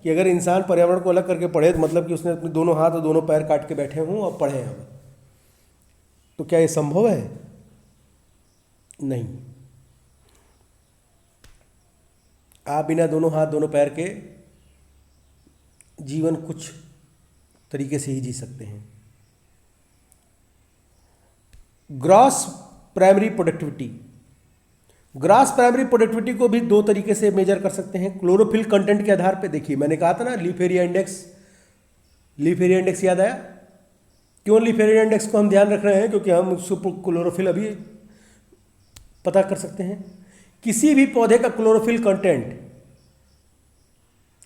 कि अगर इंसान पर्यावरण को अलग करके पढ़े तो मतलब कि उसने अपने दोनों हाथ और दोनों पैर काट के बैठे हों और पढ़े हैं। तो क्या ये संभव है? नहीं। आप बिना दोनों हाथ दोनों पैर के जीवन कुछ तरीके से ही जी सकते हैं। Gross primary productivity. Gross primary productivity को भी दो तरीके से मेजर कर सकते हैं। क्लोरोफिल कंटेंट के आधार पे। देखिए मैंने कहा था ना leaf area index. Leaf area index याद आया? क्यों लीफ एरिया इंडेक्स को हम ध्यान रख रहे हैं? क्योंकि हम उसको क्लोरोफिल अभी पता कर सकते हैं। किसी भी पौधे का क्लोरोफिल कंटेंट,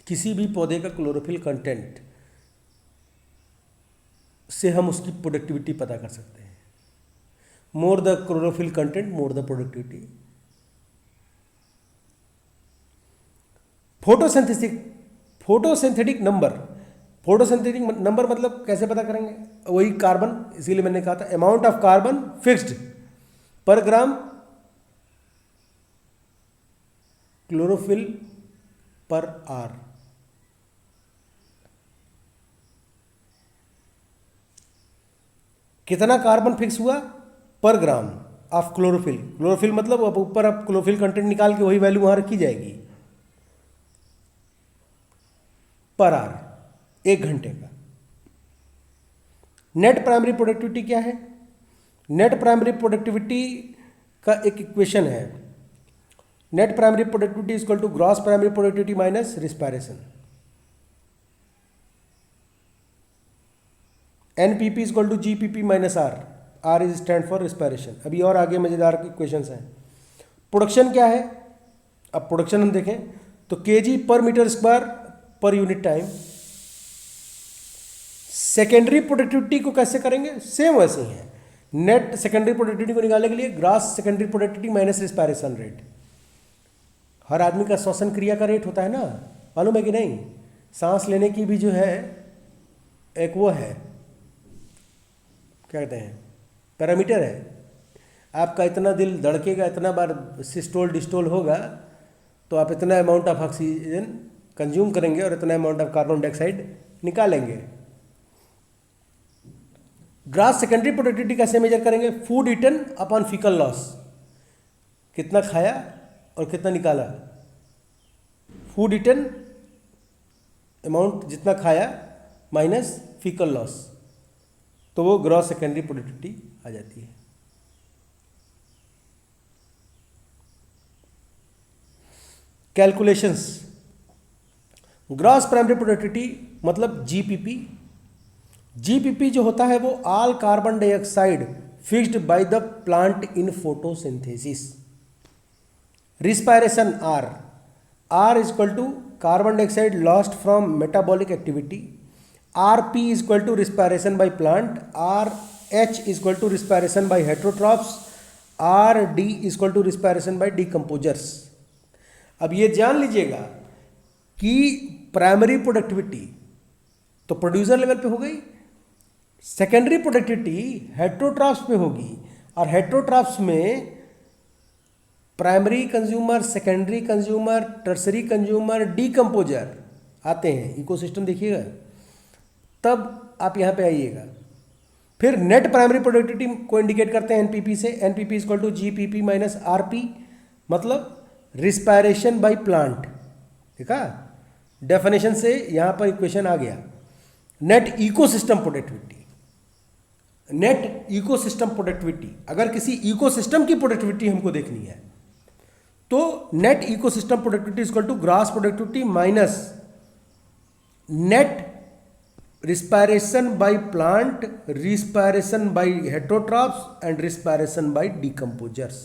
किसी भी पौधे का क्लोरोफिल कंटेंट से हम उसकी प्रोडक्टिविटी पता कर सकते हैं। More the chlorophyll content more the productivity. Photosynthetic number. Photosynthetic number मतलब कैसे पता करेंगे? वही कार्बन, इसीलिए मैंने कहा था अमाउंट ऑफ कार्बन फिक्स्ड पर ग्राम क्लोरोफिल पर आर। कितना कार्बन फिक्स हुआ पर ग्राम ऑफ क्लोरोफिल। क्लोरोफिल मतलब अब ऊपर आप क्लोरोफिल कंटेंट निकाल के वही वैल्यू वहां रखी जाएगी पर आर, 1 घंटे का। नेट प्राइमरी प्रोडक्टिविटी क्या है? नेट प्राइमरी प्रोडक्टिविटी का एक इक्वेशन है। Net primary productivity is equal to gross primary productivity minus respiration. NPP is equal to GPP minus R. R is stand for respiration. अभी और आगे मजेदार इक्वेशंस हैं। प्रोडक्शन क्या है? अब प्रोडक्शन हम देखें तो KG per metre square per unit time. Secondary productivity को कैसे करेंगे? सेम वैसे ही है। नेट सेकेंडरी प्रोडक्टिविटी को निकालने के लिए gross secondary productivity minus respiration rate. हर आदमी का श्वसन क्रिया का रेट होता है ना, मालूम है कि नहीं? सांस लेने की भी जो है एक वो है, क्या कहते हैं, पैरामीटर है। आपका इतना दिल धड़केगा, इतना बार सिस्टोल डिस्टोल होगा, तो आप इतना अमाउंट ऑफ ऑक्सीजन कंज्यूम करेंगे और इतना अमाउंट ऑफ कार्बन डाइऑक्साइड निकालेंगे। ग्रॉस सेकेंडरी प्रोडक्टिविटी कैसे मेजर करेंगे? Food eaten upon faecal loss, कितना खाया और कितना निकाला। फूड ईटन अमाउंट जितना खाया माइनस फीकल लॉस, तो वो ग्रॉस सेकेंडरी प्रोडक्टिविटी आ जाती है। कैलकुलेशंस, ग्रॉस प्राइमरी प्रोडक्टिविटी मतलब जीपीपी। जीपीपी जो होता है वो all carbon dioxide fixed by the plant in photosynthesis. Respiration R, R is equal to carbon dioxide lost from metabolic activity, R P is equal to respiration by plant, R H is equal to respiration by heterotrophs, R D is equal to respiration by decomposers. अब ये जान लीजिएगा कि primary productivity तो producer level पे हो गई, secondary productivity heterotrophs पे होगी, और हेट्रोट्रॉप्स में primary consumer, secondary consumer, tertiary consumer, decomposer आते हैं। इकोसिस्टम देखिएगा, तब आप यहाँ पे आइएगा। फिर नेट प्राइमरी प्रोडक्टिविटी को इंडिकेट करते हैं एनपीपी से। NPP equal to GPP minus RP, मतलब रिस्पायरेशन बाय प्लांट। देखा, डेफिनेशन से यहाँ पर इक्वेशन आ गया। Net ecosystem productivity, net ecosystem productivity, अगर किसी इकोसिस्टम की प्रोडक्टिविटी हमको देखनी है तो net ecosystem productivity equal to gross productivity minus net respiration by plant, respiration by heterotrophs and respiration by decomposers.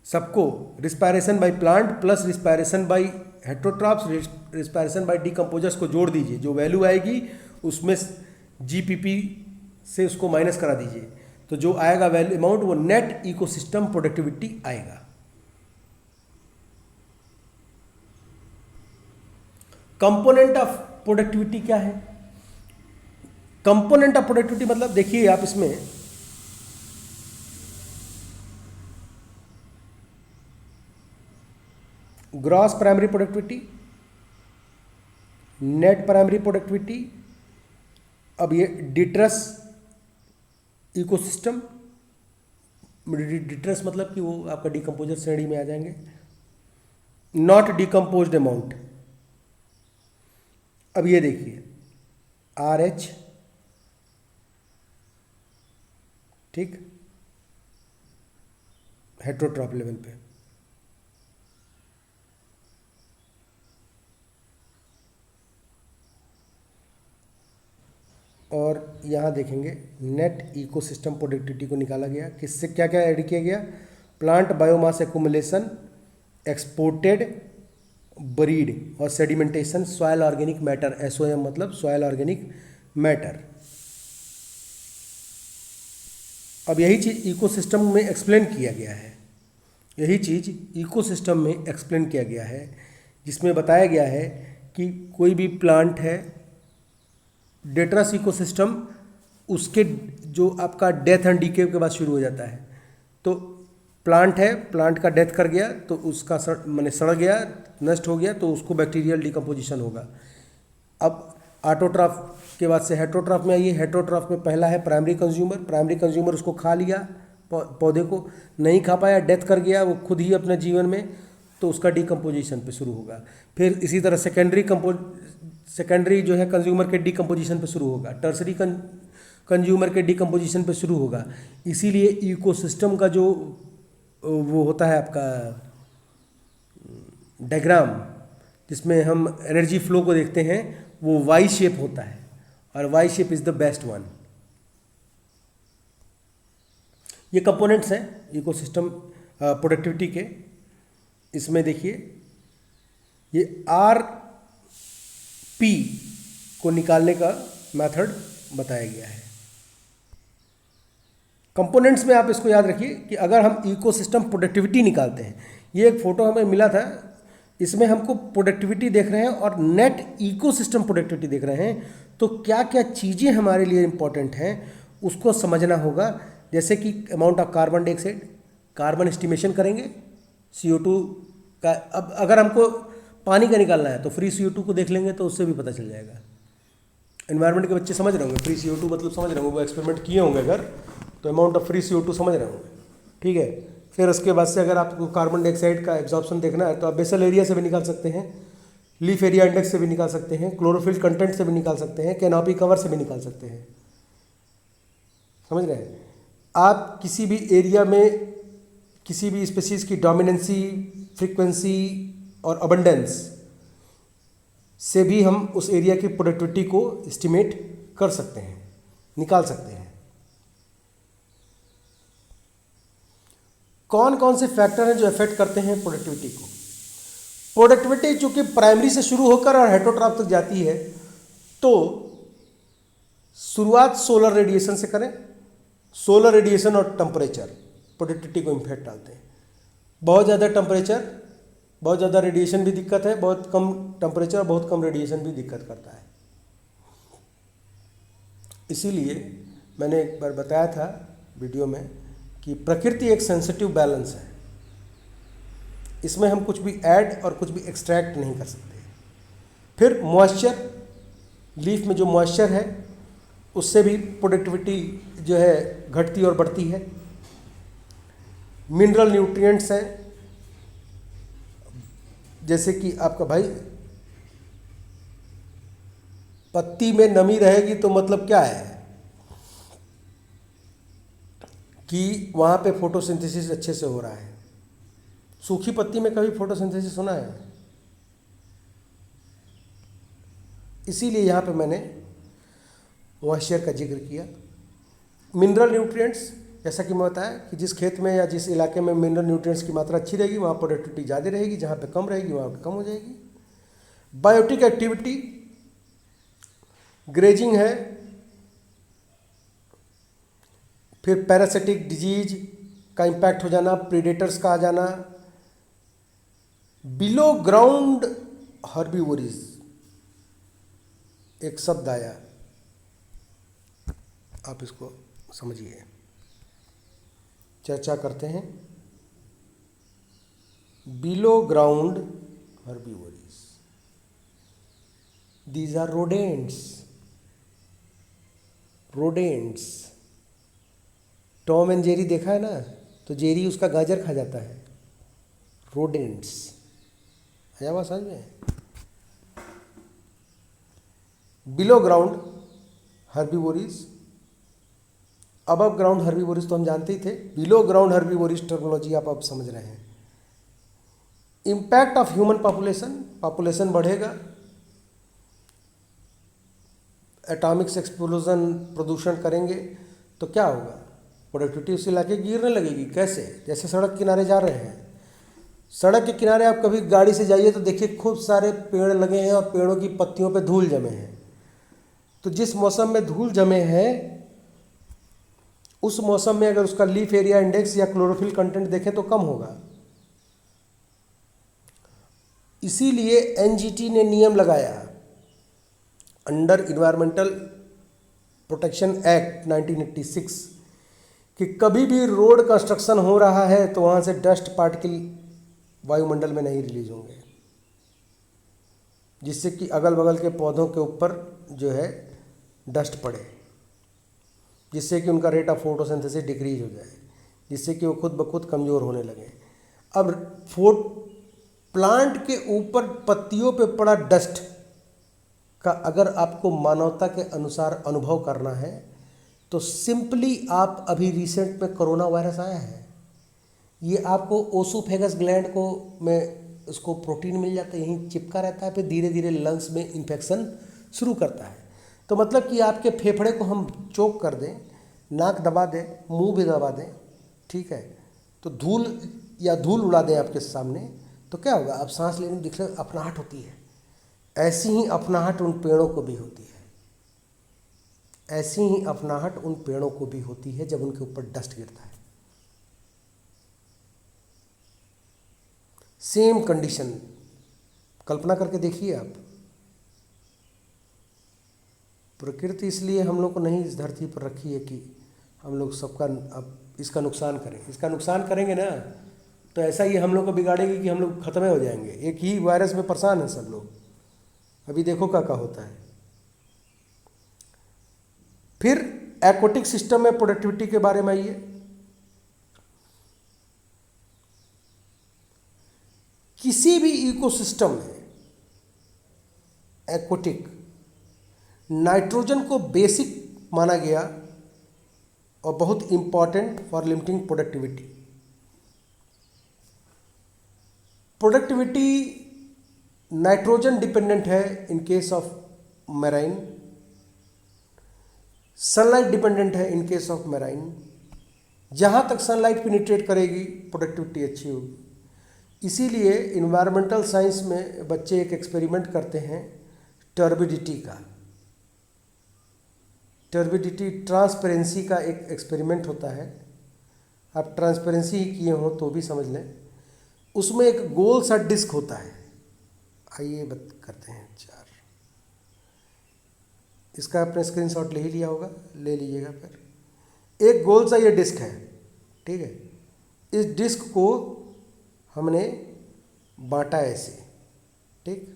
सबको respiration by plant plus respiration by heterotrophs, respiration by decomposers को जोड़ दीजिए, जो वैल्यू आएगी उसमें जीपीपी से उसको minus करा दीजिए, तो जो आएगा वैल्यू अमाउंट वो नेट इकोसिस्टम प्रोडक्टिविटी आएगा। कंपोनेंट ऑफ प्रोडक्टिविटी क्या है? कंपोनेंट ऑफ प्रोडक्टिविटी मतलब देखिए आप इसमें gross primary productivity, net primary productivity, अब ये डिट्रस इकोसिस्टम, डिट्रस मतलब कि वो आपका डिकम्पोजर श्रेणी में आ जाएंगे, नॉट डिकम्पोज्ड अमाउंट। अब ये देखिए आर एच, ठीक, हेट्रोट्रॉप लेवल पे, और यहाँ देखेंगे नेट इकोसिस्टम प्रोडक्टिविटी को निकाला गया। किससे क्या क्या ऐड किया गया? Plant biomass accumulation, exported, buried और sedimentation, soil organic matter, SOM मतलब सॉयल ऑर्गेनिक मैटर। अब यही चीज़ इकोसिस्टम में एक्सप्लेन किया गया है, यही चीज़ इकोसिस्टम में एक्सप्लेन किया गया है, जिसमें बताया गया है कि कोई भी प्लांट है, डेट्रस इकोसिस्टम, उसके जो आपका डेथ एंड डीके के बाद शुरू हो जाता है। तो प्लांट है, प्लांट का डेथ कर गया तो उसका माने सड़ गया, नष्ट हो गया, तो उसको बैक्टीरियल डिकम्पोजिशन होगा। अब ऑटोट्रॉफ के बाद से हेट्रोट्रॉफ में आइए। हेट्रोट्रॉफ में पहला है प्राइमरी कंज्यूमर, प्राइमरी कंज्यूमर उसको खा लिया, पौधे को नहीं खा पाया, डेथ कर गया वो खुद ही अपने जीवन में, तो उसका डिकम्पोजिशन पे शुरू होगा। फिर इसी तरह सेकेंडरी जो है कंज्यूमर के डिकम्पोजिशन पे शुरू होगा, टर्सरी कंज्यूमर के डिकम्पोजिशन पे शुरू होगा। इसीलिए इकोसिस्टम का जो वो होता है आपका डायग्राम, जिसमें हम एनर्जी फ्लो को देखते हैं, वो वाई शेप होता है, और Y shape is the best one. ये कंपोनेंट्स हैं इकोसिस्टम प्रोडक्टिविटी के। इसमें देखिए ये आर पी को निकालने का मेथड बताया गया है। कंपोनेंट्स में आप इसको याद रखिए कि अगर हम इकोसिस्टम प्रोडक्टिविटी निकालते हैं, ये एक फ़ोटो हमें मिला था, इसमें हमको प्रोडक्टिविटी देख रहे हैं और नेट इकोसिस्टम प्रोडक्टिविटी देख रहे हैं, तो क्या क्या चीज़ें हमारे लिए इम्पोर्टेंट हैं उसको समझना होगा। जैसे कि amount of carbon dioxide, carbon estimation करेंगे, CO2 का। अब अगर हमको पानी का निकालना है तो फ्री CO2 को देख लेंगे तो उससे भी पता चल जाएगा। एनवायरनमेंट के बच्चे समझ रहे होंगे, फ्री CO2 मतलब समझ रहे होंगे, वो एक्सपेरिमेंट किए होंगे अगर, तो अमाउंट ऑफ फ्री CO2 समझ रहे होंगे, ठीक है। फिर उसके बाद से अगर आपको कार्बन डाइऑक्साइड का एब्जॉर्प्शन देखना है तो आप बेसल एरिया से भी निकाल सकते हैं, लीफ एरिया इंडेक्स से भी निकाल सकते हैं, क्लोरोफिल कंटेंट से भी निकाल सकते हैं, कैनोपी कवर से भी निकाल सकते हैं, समझ रहे हैं। आप किसी भी एरिया में किसी भी स्पीशीज़ की डोमिनेंसी, फ्रीक्वेंसी और अबंडेंस से भी हम उस एरिया की प्रोडक्टिविटी को एस्टिमेट कर सकते हैं, निकाल सकते हैं। कौन कौन से फैक्टर हैं जो अफेक्ट करते हैं प्रोडक्टिविटी को। प्रोडक्टिविटी चूंकि प्राइमरी से शुरू होकर और हेटरोट्रॉफ तक जाती है, तो शुरुआत सोलर रेडिएशन से करें। सोलर रेडिएशन और टेम्परेचर प्रोडक्टिविटी को इम्पैक्ट डालते हैं। बहुत ज़्यादा टेम्परेचर, बहुत ज़्यादा रेडिएशन भी दिक्कत है, बहुत कम टेम्परेचर, बहुत कम रेडिएशन भी दिक्कत करता है। इसीलिए मैंने एक बार बताया था वीडियो में कि प्रकृति एक सेंसिटिव बैलेंस है, इसमें हम कुछ भी ऐड और कुछ भी एक्सट्रैक्ट नहीं कर सकते। फिर मॉइस्चर, लीफ में जो मॉइस्चर है उससे भी प्रोडक्टिविटी जो है घटती और बढ़ती है। मिनरल न्यूट्रिएंट्स हैं, जैसे कि आपका भाई पत्ती में नमी रहेगी तो मतलब क्या है कि वहाँ पे फोटोसिंथेसिस अच्छे से हो रहा है। सूखी पत्ती में कभी फोटोसिंथेसिस होना है? इसीलिए यहाँ पे मैंने मॉइस्चर का जिक्र किया। मिनरल न्यूट्रिएंट्स, जैसा कि मैं बताया कि जिस खेत में या जिस इलाके में मिनरल न्यूट्रिएंट्स की मात्रा अच्छी रहेगी वहाँ प्रोडक्टिविटी ज़्यादा रहेगी, जहाँ पे कम रहेगी वहाँ पे कम हो जाएगी। बायोटिक एक्टिविटी, ग्रेजिंग है, फिर पैरासिटिक डिजीज का इम्पैक्ट हो जाना, प्रीडेटर्स का आ जाना, बिलो ग्राउंड हर्बीवोरीज एक शब्द आया, आप इसको समझिए, चर्चा करते हैं। Below ground herbivores, these are rodents. Tom and Jerry देखा है ना, तो जेरी उसका गाजर खा जाता है। रोडेंट्स है बात समझ में। बिलो ग्राउंड हर्बीवोरीज, अबव ग्राउंड हर्बीवोरीज तो हम जानते ही थे, बिलो ग्राउंड हर्बीवोरीज टर्मिनोलॉजी आप अब समझ रहे हैं। इम्पैक्ट ऑफ ह्यूमन पॉपुलेशन बढ़ेगा, एटॉमिक्स एक्सप्लोजन प्रदूषण करेंगे तो क्या होगा, प्रोडक्टिविटी उस इलाके की गिरने लगेगी। कैसे? जैसे सड़क किनारे जा रहे हैं, सड़क के किनारे आप कभी गाड़ी से जाइए तो देखिए खूब सारे पेड़ लगे हैं और पेड़ों की पत्तियों पे धूल जमे हैं। तो जिस मौसम में धूल जमे हैं उस मौसम में अगर उसका लीफ एरिया इंडेक्स या क्लोरोफिल कंटेंट देखें तो कम होगा। इसीलिए एनजीटी ने नियम लगाया अंडर इन्वायरमेंटल प्रोटेक्शन एक्ट 1986 कि कभी भी रोड कंस्ट्रक्शन हो रहा है तो वहाँ से डस्ट पार्टिकल वायुमंडल में नहीं रिलीज होंगे, जिससे कि अगल बगल के पौधों के ऊपर जो है डस्ट पड़े, जिससे कि उनका रेट ऑफ फोटोसिंथेसिस डिक्रीज हो जाए, जिससे कि वो खुद ब खुद कमज़ोर होने लगे। अब प्लांट के ऊपर पत्तियों पे पड़ा डस्ट का अगर आपको मानवता के अनुसार अनुभव करना है तो सिंपली आप अभी रिसेंट में कोरोना वायरस आया है, ये आपको ओसोफेगस ग्लैंड को में उसको प्रोटीन मिल जाता है, यहीं चिपका रहता है, फिर धीरे धीरे लंग्स में इन्फेक्शन शुरू करता है। तो मतलब कि आपके फेफड़े को हम चोक कर दें, नाक दबा दें, मुंह भी दबा दें, ठीक है, तो धूल उड़ा दें आपके सामने, तो क्या होगा, आप सांस लेने में दिख रहे अपनाहट होती है। ऐसी ही अपनाहट उन पेड़ों को भी होती है, ऐसी ही अपनाहट उन पेड़ों को भी होती है जब उनके ऊपर डस्ट गिरता है। सेम कंडीशन कल्पना करके देखिए आप। प्रकृति इसलिए हम लोग को नहीं इस धरती पर रखी है कि हम लोग सबका अब इसका नुकसान करें। इसका नुकसान करेंगे ना तो ऐसा ही हम लोग को बिगाड़ेगी कि हम लोग खत्म हो जाएंगे। एक ही वायरस में परेशान है सब लोग। अभी देखो क्या होता है। फिर एक्वाटिक सिस्टम में प्रोडक्टिविटी के बारे में आइए। किसी भी इकोसिस्टम में एक्वाटिक नाइट्रोजन को बेसिक माना गया और बहुत important for limiting productivity. Productivity nitrogen dependent है in case of marine, sunlight dependent है इन केस ऑफ मैराइन। जहाँ तक सनलाइट पेनिट्रेट करेगी प्रोडक्टिविटी अच्छी होगी। इसीलिए इन्वायरमेंटल साइंस में बच्चे एक एक्सपेरिमेंट करते हैं टर्बिडिटी का। टर्बिडिटी ट्रांसपेरेंसी का एक एक्सपेरिमेंट होता है। आप ट्रांसपेरेंसी ही किए हो तो भी समझ लें। उसमें एक गोल सा डिस्क होता है। आइए बात करते हैं 4। इसका आपने स्क्रीनशॉट ले ही लिया होगा, ले लीजिएगा। फिर एक गोल सा ये डिस्क है, ठीक है। इस डिस्क को हमने बांटा ऐसे, ठीक।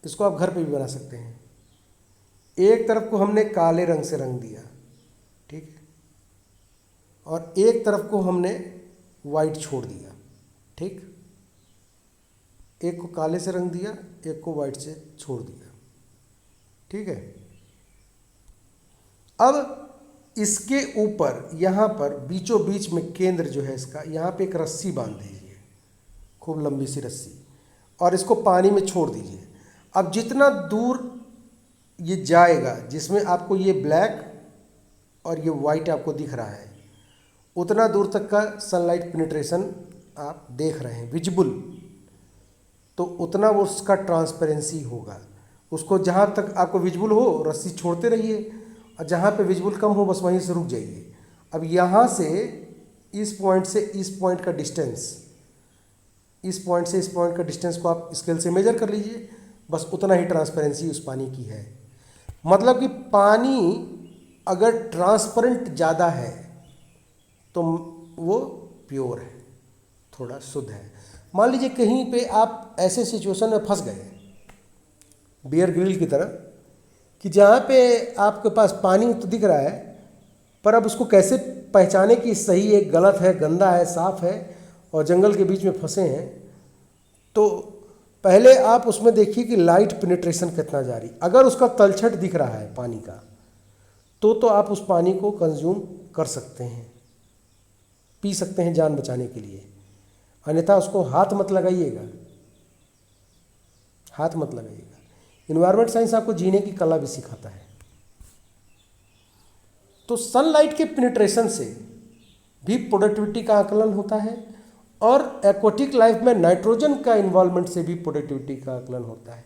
इसको आप घर पे भी बना सकते हैं। एक तरफ को हमने काले रंग से रंग दिया, ठीक है, और एक तरफ को हमने वाइट छोड़ दिया, ठीक। एक को काले से रंग दिया, एक को वाइट से छोड़ दिया, ठीक है। अब इसके ऊपर यहाँ पर बीचों बीच में केंद्र जो है इसका, यहाँ पे एक रस्सी बांध दीजिए, खूब लंबी सी रस्सी, और इसको पानी में छोड़ दीजिए। अब जितना दूर ये जाएगा, जिसमें आपको ये ब्लैक और ये वाइट आपको दिख रहा है, उतना दूर तक का सनलाइट पेनिट्रेशन आप देख रहे हैं विजिबल, तो उतना वो उसका ट्रांसपेरेंसी होगा। उसको जहाँ तक आपको विजिबल हो रस्सी छोड़ते रहिए, और जहाँ पे विजिबल कम हो बस वहीं से रुक जाइए। अब यहाँ से इस पॉइंट से इस पॉइंट का डिस्टेंस, इस पॉइंट से इस पॉइंट का डिस्टेंस को आप स्केल से मेजर कर लीजिए। बस उतना ही ट्रांसपेरेंसी उस पानी की है। मतलब कि पानी अगर ट्रांसपेरेंट ज़्यादा है तो वो प्योर है, थोड़ा शुद्ध है। मान लीजिए कहीं पे आप ऐसे सिचुएशन में फंस गए बियर ग्रिल की तरह, कि जहाँ पे आपके पास पानी तो दिख रहा है, पर अब उसको कैसे पहचाने कि सही है, गलत है, गंदा है, साफ़ है, और जंगल के बीच में फंसे हैं। तो पहले आप उसमें देखिए कि लाइट पेनिट्रेशन कितना जारी। अगर उसका तलछट दिख रहा है पानी का, तो आप उस पानी को कंज्यूम कर सकते हैं, पी सकते हैं जान बचाने के लिए। अन्यथा उसको हाथ मत लगाइएगा, हाथ मत लगाइएगा। इन्वायरमेंट साइंस आपको जीने की कला भी सिखाता है। तो सनलाइट के पेनिट्रेशन से भी प्रोडक्टिविटी का आकलन होता है, और एक्वाटिक लाइफ में नाइट्रोजन का इन्वॉल्वमेंट से भी प्रोडक्टिविटी का आकलन होता है।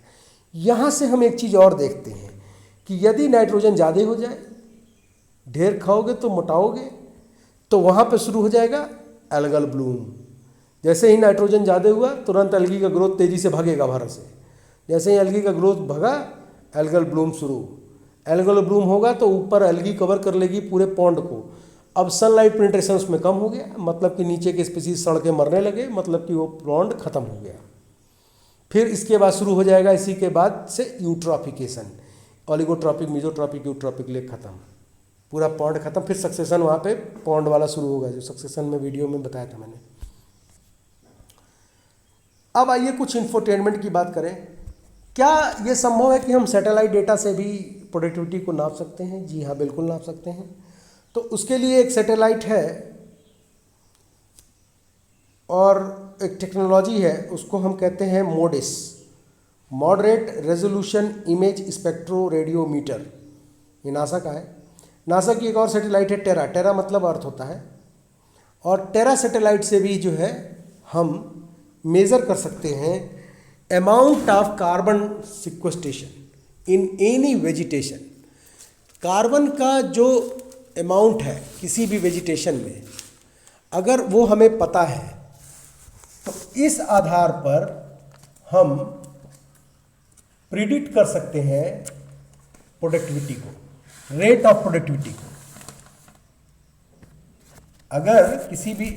यहाँ से हम एक चीज़ और देखते हैं कि यदि नाइट्रोजन ज़्यादा हो जाए, ढेर खाओगे तो मोटाओगे, तो वहाँ पे शुरू हो जाएगा एल्गल ब्लूम। जैसे ही नाइट्रोजन ज़्यादा हुआ तुरंत एल्गी का ग्रोथ तेज़ी से भागेगा बाहर से। जैसे ही एल्गी का ग्रोथ भगा, एल्गल ब्लूम शुरू। एल्गल ब्लूम होगा तो ऊपर एल्गी कवर कर लेगी पूरे पॉन्ड को। अब सनलाइट पेनिट्रेशन उसमें कम हो गया, मतलब कि नीचे के स्पीसीज सड़ के मरने लगे, मतलब कि वो पॉन्ड खत्म हो गया। फिर इसके बाद शुरू हो जाएगा इसी के बाद से यूट्रॉफिकेशन, ओलिगोट्रॉपिक, मीजोट्रॉपिक, यूट्रॉपिक लेक खत्म, पूरा पॉन्ड खत्म। फिर सक्सेशन वहाँ पे पॉन्ड वाला शुरू होगा, जो सक्सेशन में वीडियो में बताया था मैंने। अब आइए कुछ इंफोटेनमेंट की बात करें। क्या ये संभव है कि हम सैटेलाइट डेटा से भी प्रोडक्टिविटी को नाप सकते हैं? जी हाँ, बिल्कुल नाप सकते हैं। तो उसके लिए एक सैटेलाइट है और एक टेक्नोलॉजी है, उसको हम कहते हैं MODIS, moderate resolution image spectroradiometer. ये नासा का है। नासा की एक और सैटेलाइट है टेरा। टेरा मतलब अर्थ होता है। और टेरा सैटेलाइट से भी जो है हम मेज़र कर सकते हैं amount of carbon sequestration in any vegetation. Carbon का जो अमाउंट है किसी भी वेजिटेशन में, अगर वो हमें पता है तो इस आधार पर हम प्रिडिक्ट कर सकते हैं प्रोडक्टिविटी को, रेट ऑफ प्रोडक्टिविटी को। अगर किसी भी,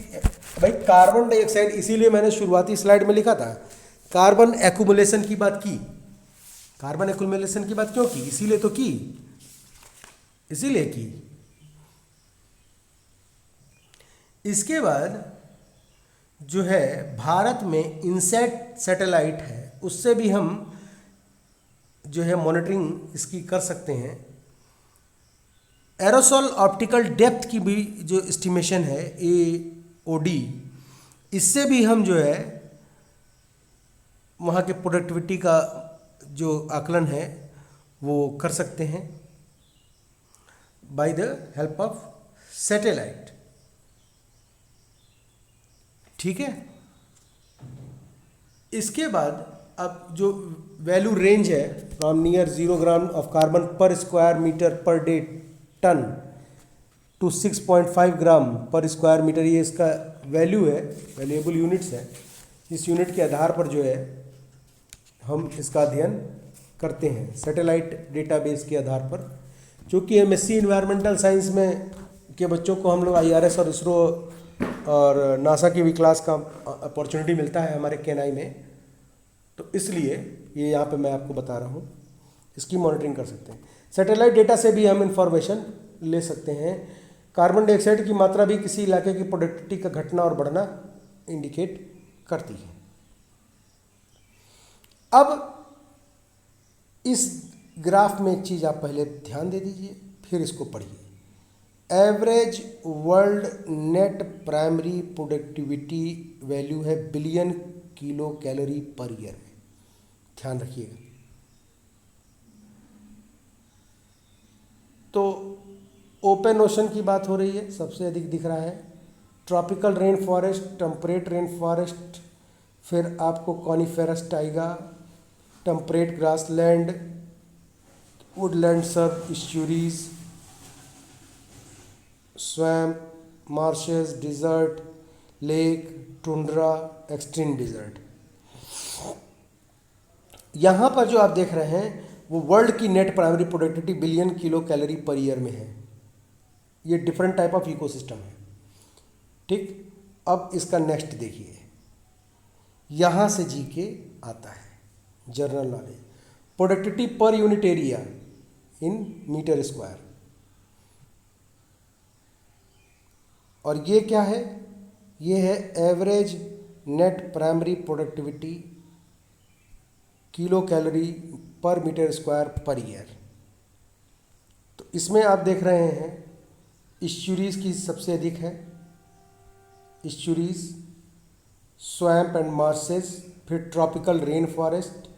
भाई कार्बन डाइऑक्साइड, इसीलिए मैंने शुरुआती स्लाइड में लिखा था कार्बन एक्यूमुलेशन की बात की। कार्बन एक्यूमुलेशन की बात क्यों की? इसीलिए तो की इसीलिए की। इसके बाद जो है भारत में इनसैट सैटेलाइट है, उससे भी हम जो है मॉनिटरिंग इसकी कर सकते हैं। एरोसोल ऑप्टिकल डेप्थ की भी जो एस्टिमेशन है AOD, इससे भी हम जो है वहाँ के प्रोडक्टिविटी का जो आकलन है वो कर सकते हैं by the help of satellite. ठीक है। इसके बाद अब जो वैल्यू रेंज है from near 0 gram of carbon per square metre per day ton to 6.5 gram per square metre, ये इसका वैल्यू है, वैल्यूएबल यूनिट्स है। इस यूनिट के आधार पर जो है हम इसका अध्ययन करते हैं सैटेलाइट डेटाबेस के आधार पर। क्योंकि MSc इन्वायरमेंटल साइंस में के बच्चों को हम लोग IRS और इसरो और नासा की भी क्लास का अपॉर्चुनिटी मिलता है हमारे KNI में, तो इसलिए ये यहाँ पे मैं आपको बता रहा हूँ, इसकी मॉनिटरिंग कर सकते हैं। सैटेलाइट डेटा से भी हम इंफॉर्मेशन ले सकते हैं। कार्बन डाइऑक्साइड की मात्रा भी किसी इलाके की प्रोडक्टिविटी का घटना और बढ़ना इंडिकेट करती है। अब इस ग्राफ में एक चीज़ आप पहले ध्यान दे दीजिए, फिर इसको पढ़िए। Average world net primary productivity value है billion kilo calorie per year में, ध्यान रखिएगा। तो ओपन ओशन की बात हो रही है, सबसे अधिक दिख रहा है। Tropical rain forest, temperate rain forest, फिर आपको coniferous taiga, temperate grassland, woodland सब estuaries, swamp, marshes, desert, lake, tundra, extreme desert. यहाँ पर जो आप देख रहे हैं वो वर्ल्ड की net primary productivity billion kilo calorie per year में है। ये डिफरेंट टाइप ऑफ इकोसिस्टम है। ठीक, अब इसका नेक्स्ट देखिए, यहाँ से जीके आता है general knowledge, productivity per unit area in metre square. और ये क्या है? ये है average net primary productivity kilo calorie per metre square per year. तो इसमें आप देख रहे हैं इस्चुरीज की सबसे अधिक है, इस्चुरीज, स्वैम्प एंड मार्शेस, फिर ट्रॉपिकल रेन फॉरेस्ट,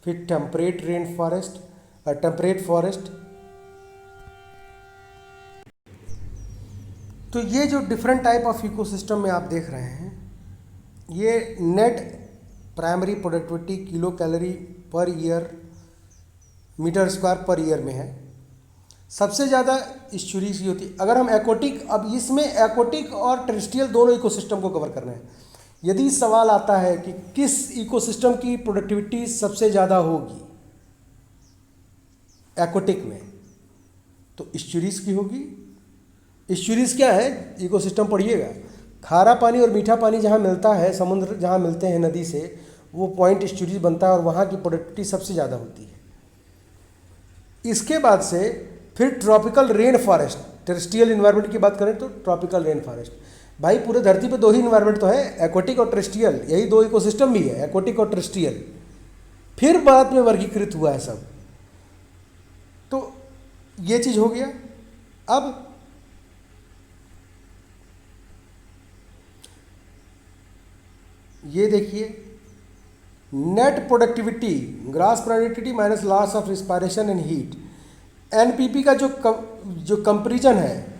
फिर temperate rain forest, temperate forest. तो ये जो डिफरेंट टाइप ऑफ इकोसिस्टम में आप देख रहे हैं, ये net primary productivity kilo calorie per year metre square per year में है। सबसे ज़्यादा इस्चुरीज की होती है। अगर हम एक्वाटिक, अब इसमें एक्वाटिक और टेरेस्ट्रियल दोनों इकोसिस्टम को कवर करना है। यदि सवाल आता है कि किस इकोसिस्टम की प्रोडक्टिविटी सबसे ज़्यादा होगी एक्वाटिक में, तो इस्चुरीज की होगी। इस्चुरीज क्या है? इकोसिस्टम पढ़िएगा, खारा पानी और मीठा पानी जहाँ मिलता है, समुद्र जहाँ मिलते हैं नदी से, वो पॉइंट इस्चुरीज बनता है और वहाँ की प्रोडक्टिविटी सबसे ज़्यादा होती है। इसके बाद से फिर tropical rain forest, terrestrial environment की बात करें तो ट्रॉपिकल रेन फॉरेस्ट। भाई पूरे धरती पे दो ही इन्वायरमेंट तो है, एक्वाटिक और टेरेस्ट्रियल, यही दो इकोसिस्टम भी है, एक्वाटिक और टेरेस्ट्रियल। फिर बाद में वर्गीकृत हुआ है सब। तो ये चीज़ हो गया। अब ये देखिए, net productivity, grass productivity minus loss of respiration and heat, NPP का जो कंपैरिजन है,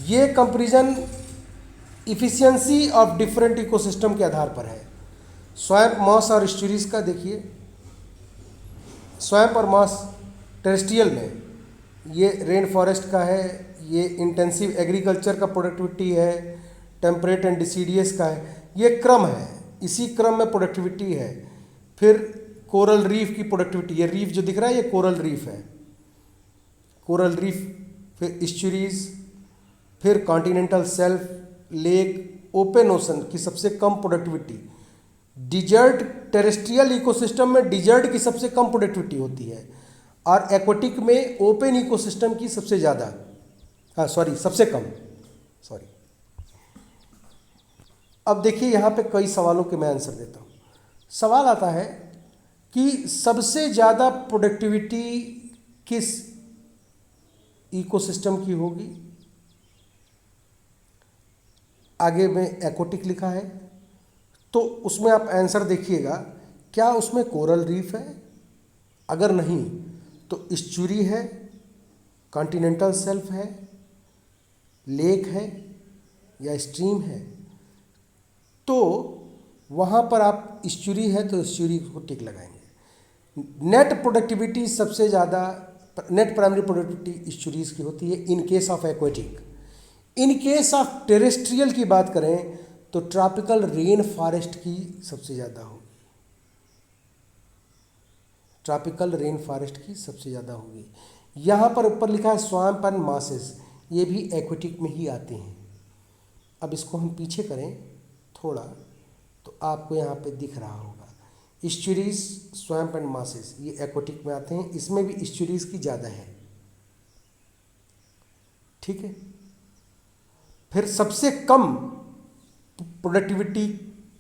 ये comparison efficiency of different ecosystem के आधार पर है। स्वैम्प, मॉस और इस्चुरीज का देखिए, स्वैम्प और मॉस टेरेस्ट्रियल में, ये रेन फॉरेस्ट का है, ये इंटेंसिव एग्रीकल्चर का प्रोडक्टिविटी है, टेम्परेट एंड डिसीडियस का है। ये क्रम है, इसी क्रम में प्रोडक्टिविटी है। फिर कोरल रीफ की प्रोडक्टिविटी, ये रीफ जो दिख रहा है ये कोरल रीफ है, कोरल रीफ, फिर इस्चुरीज, फिर continental shelf, lake, open ocean की सबसे कम प्रोडक्टिविटी, डिजर्ट, टेरेस्ट्रियल इकोसिस्टम में डिजर्ट की सबसे कम प्रोडक्टिविटी होती है और एक्वाटिक में ओपन इकोसिस्टम की सबसे ज़्यादा हाँ सॉरी, सबसे कम, सॉरी। अब देखिए यहाँ पे कई सवालों के मैं आंसर देता हूँ। सवाल आता है कि सबसे ज़्यादा प्रोडक्टिविटी किस इकोसिस्टम की होगी। आगे में एक्वाटिक लिखा है, तो उसमें आप आंसर देखिएगा, क्या उसमें कोरल रीफ है? अगर नहीं तो इस्चुरी है, कॉन्टिनेंटल शेल्फ है, लेक है या स्ट्रीम है। तो वहाँ पर आप इस्चुरी है तो इस्चुरी को टिक लगाएंगे। नेट प्रोडक्टिविटी सबसे ज़्यादा, नेट प्राइमरी प्रोडक्टिविटी इस्चुरीज की होती है in case of aquatic. In case of terrestrial की बात करें तो ट्रॉपिकल रेन फॉरेस्ट की सबसे ज़्यादा होगी। ट्रॉपिकल रेन फॉरेस्ट की सबसे ज़्यादा होगी। यहाँ पर ऊपर लिखा है स्वैम्प एंड मार्सेस, ये भी एक्वेटिक में ही आते हैं। अब इसको हम पीछे करें थोड़ा तो आपको यहाँ पे दिख रहा होगा इस्चुरीज, स्वैम्प एंड मार्सेस, ये एक्वेटिक में आते हैं। इसमें भी इस्चुरीज की ज़्यादा है, ठीक है। फिर सबसे कम प्रोडक्टिविटी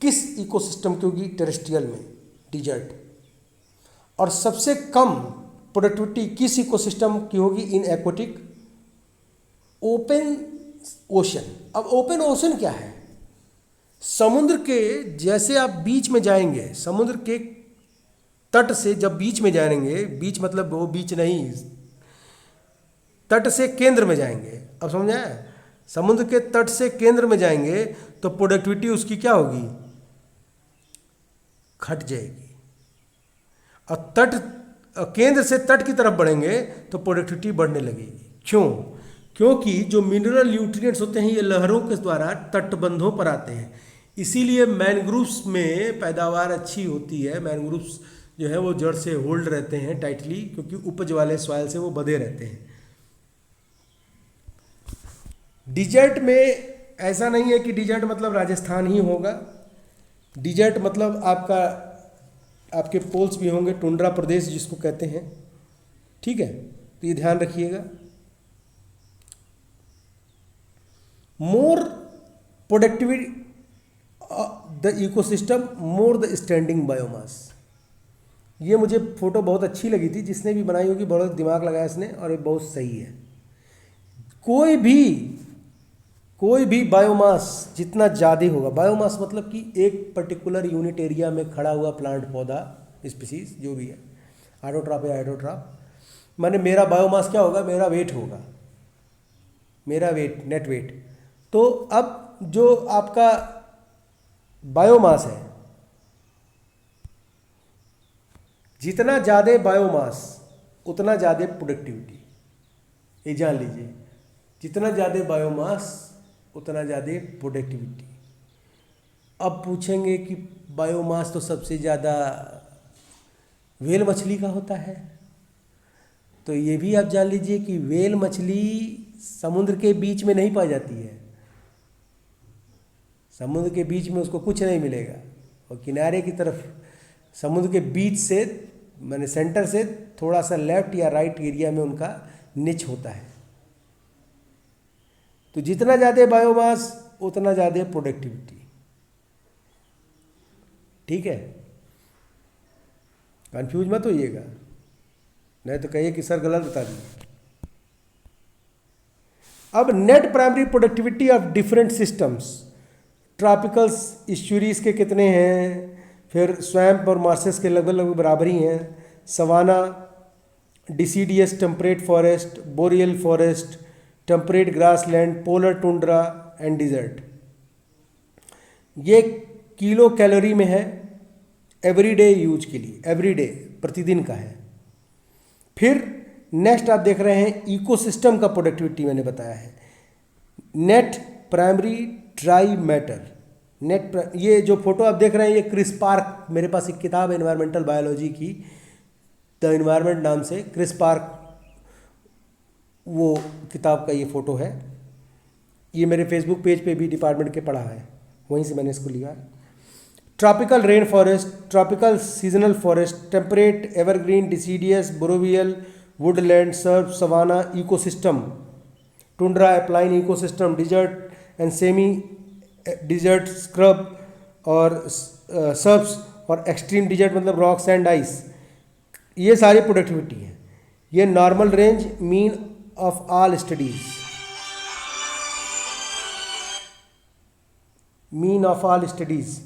किस इकोसिस्टम की होगी? टेरेस्ट्रियल में, डिजर्ट। और सबसे कम प्रोडक्टिविटी किस इकोसिस्टम की होगी? In aquatic, open ocean. अब ओपन ओशन क्या है? समुद्र के, जैसे आप बीच में जाएंगे, समुद्र के तट से जब बीच में जाएंगे, बीच मतलब वो बीच नहीं, तट से केंद्र में जाएंगे। अब समझ आया? समुद्र के तट से केंद्र में जाएंगे तो प्रोडक्टिविटी उसकी क्या होगी? घट जाएगी। और तट, केंद्र से तट की तरफ बढ़ेंगे तो प्रोडक्टिविटी बढ़ने लगेगी। क्यों? क्योंकि जो मिनरल न्यूट्रिएंट्स होते हैं ये लहरों के द्वारा तटबंधों पर आते हैं। इसीलिए मैनग्रूव्स में पैदावार अच्छी होती है। मैनग्रूव्स जो है वो जड़ से होल्ड रहते हैं टाइटली, क्योंकि उपज वाले सॉइल से वो बंधे रहते हैं। डिजर्ट में ऐसा नहीं है कि डिजर्ट मतलब राजस्थान ही होगा। डिजर्ट मतलब आपका, आपके पोल्स भी होंगे, टुंड्रा प्रदेश जिसको कहते हैं, ठीक है। तो ये ध्यान रखिएगा। More productivity the ecosystem, more the standing biomass. ये मुझे फोटो बहुत अच्छी लगी थी, जिसने भी बनाई होगी बहुत दिमाग लगाया इसने, और ये बहुत सही है। कोई भी बायोमास जितना ज़्यादा होगा, बायोमास मतलब कि एक पर्टिकुलर यूनिट एरिया में खड़ा हुआ प्लांट, पौधा, स्पीसीज जो भी है, हाइड्रोट्रॉप या हाइड्रोट्रॉप, माने मेरा बायोमास क्या होगा? मेरा वेट होगा, मेरा वेट, नेट वेट। तो अब जो आपका बायोमास है, जितना ज़्यादा बायोमास उतना ज़्यादा प्रोडक्टिविटी। ये जान लीजिए, जितना ज़्यादा बायोमास उतना ज़्यादा प्रोडक्टिविटी। अब पूछेंगे कि बायोमास तो सबसे ज़्यादा व्हेल मछली का होता है, तो ये भी आप जान लीजिए कि व्हेल मछली समुद्र के बीच में नहीं पाई जाती है। समुद्र के बीच में उसको कुछ नहीं मिलेगा, और किनारे की तरफ, समुद्र के बीच से, माने सेंटर से थोड़ा सा लेफ्ट या राइट एरिया में उनका निच होता है। तो जितना ज़्यादा बायोमास उतना ज़्यादा प्रोडक्टिविटी, ठीक है। कंफ्यूज मत होइएगा, नहीं तो कहिए कि सर गलत बता दिए। अब net primary productivity of different systems, tropicals estuaries के कितने हैं, फिर स्वैम्प और मार्सेस के लगभग लगभग बराबर ही हैं, savanna, deciduous temperate forest, boreal forest, temperate grassland, polar tundra and desert. ये किलो कैलोरी में है, एवरीडे यूज के लिए, एवरीडे, प्रतिदिन का है। फिर नेक्स्ट आप देख रहे हैं इकोसिस्टम का प्रोडक्टिविटी, मैंने बताया है नेट प्राइमरी ड्राई मैटर। ये जो फोटो आप देख रहे हैं ये क्रिस पार्क, मेरे पास एक किताब है एनवायरमेंटल बायोलॉजी की, द एनवायरमेंट नाम से, क्रिस पार्क वो किताब का ये फ़ोटो है। ये मेरे फेसबुक पेज पे भी डिपार्टमेंट के पढ़ा है, वहीं से मैंने इसको लिया। Tropical rain forest, tropical seasonal forest, temperate evergreen, deciduous, boreal, woodland, shrub, savanna ecosystem, tundra, एप्लाइन ecosystem, desert and semi desert, scrub और सर्ब्स, और एक्सट्रीम डिजर्ट मतलब रॉक, सैंड, आइस, ये सारी प्रोडक्टिविटी है। ये normal range mean of all studies, mean of all studies,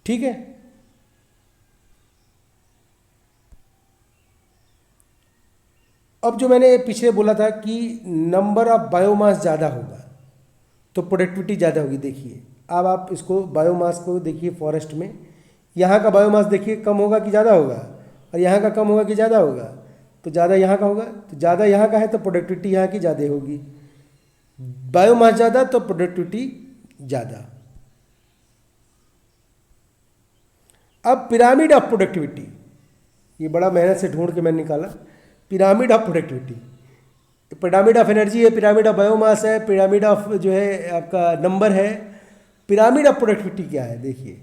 ठीक है। अब जो मैंने पीछे बोला था कि नंबर ऑफ बायोमास ज़्यादा होगा तो प्रोडक्टिविटी ज़्यादा होगी। देखिए अब आप इसको बायोमास को देखिए, फॉरेस्ट में यहाँ का बायोमास देखिए कम होगा कि ज़्यादा होगा, और यहाँ का कम होगा कि ज़्यादा होगा, तो ज़्यादा यहाँ का होगा, तो ज़्यादा यहाँ का है तो प्रोडक्टिविटी यहाँ की ज़्यादा होगी। बायोमास ज़्यादा तो प्रोडक्टिविटी ज़्यादा। अब पिरामिड ऑफ प्रोडक्टिविटी, ये बड़ा मेहनत से ढूंढ के मैंने निकाला। Pyramid of productivity, pyramid of energy है, पिरामिड ऑफ बायोमास है, पिरामिड ऑफ जो है आपका नंबर है। पिरामिड ऑफ प्रोडक्टिविटी क्या है? देखिए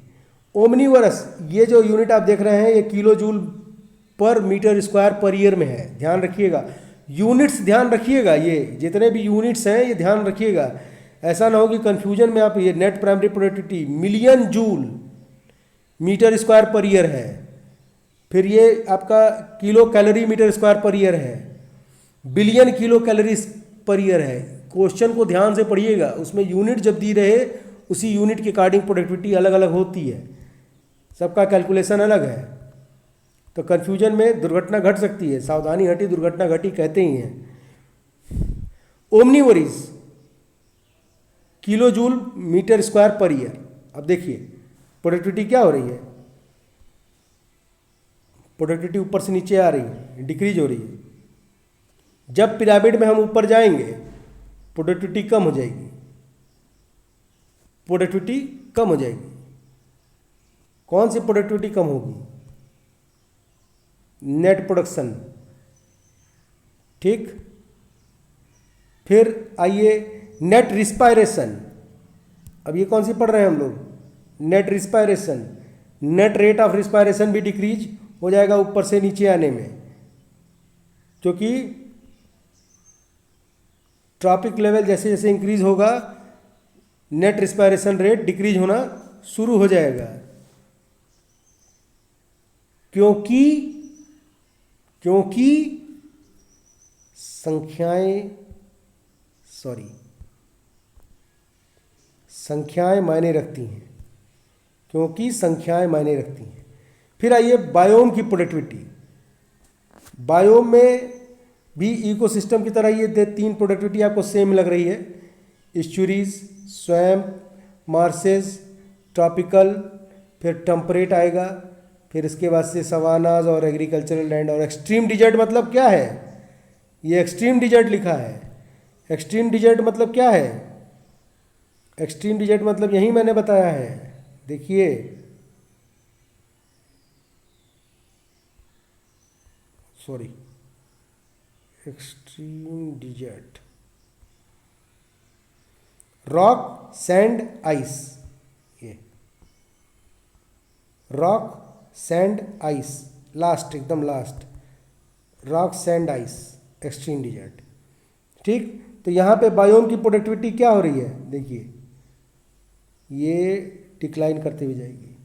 ओमनीवरस, ये जो यूनिट आप देख रहे हैं ये kilo joule per metre square per year में है। ध्यान रखिएगा, यूनिट्स ध्यान रखिएगा, ये जितने भी यूनिट्स हैं ये ध्यान रखिएगा। ऐसा ना हो कि कंफ्यूजन में आप, ये net primary productivity million joule metre square per year है, फिर ये आपका kilo calorie metre square per year है, billion kilo calories per year है। क्वेश्चन को ध्यान से पढ़िएगा, उसमें यूनिट जब दी रहे उसी यूनिट के अकॉर्डिंग प्रोडक्टिविटी अलग अलग होती है, सबका कैलकुलेशन अलग है, तो कन्फ्यूजन में दुर्घटना घट सकती है। सावधानी हटी दुर्घटना घटी कहते ही हैं। Omnivores kilo joule metre square per year. अब देखिए प्रोडक्टिविटी क्या हो रही है, प्रोडक्टिविटी ऊपर से नीचे आ रही है, डिक्रीज हो रही है। जब पिरामिड में हम ऊपर जाएंगे प्रोडक्टिविटी कम हो जाएगी, प्रोडक्टिविटी कम हो जाएगी। कौन सी प्रोडक्टिविटी कम होगी? नेट प्रोडक्शन, ठीक। फिर आइए नेट रिस्पायरेशन। अब ये कौन सी पढ़ रहे हैं हम लोग? Net respiration. Net rate of respiration भी डिक्रीज हो जाएगा ऊपर से नीचे आने में, क्योंकि ट्रॉपिक लेवल जैसे जैसे इंक्रीज होगा नेट रिस्पायरेशन रेट डिक्रीज होना शुरू हो जाएगा, क्योंकि संख्याएं मायने रखती हैं, क्योंकि संख्याएं मायने रखती हैं। फिर आइए बायोम की प्रोडक्टिविटी। बायोम में भी इकोसिस्टम की तरह ये 3 प्रोडक्टिविटी आपको सेम लग रही है। इस्चुरीज, स्वैम्प, मार्सेस, ट्रॉपिकल, फिर टेम्परेट आएगा, फिर इसके बाद से सवानाज और एग्रीकल्चरल लैंड। और एक्सट्रीम डिजर्ट मतलब क्या है? ये एक्सट्रीम डिजर्ट लिखा है। एक्सट्रीम डिजर्ट मतलब क्या है? एक्सट्रीम डिजर्ट मतलब यही मैंने बताया है, देखिए extreme desert, rock, sand, ice. ये रॉक, सैंड, आइस, लास्ट एकदम last, rock, sand, ice, extreme desert, ठीक। तो यहाँ पे बायोम की प्रोडक्टिविटी क्या हो रही है? देखिए ये डिक्लाइन करते हुए जाएगी,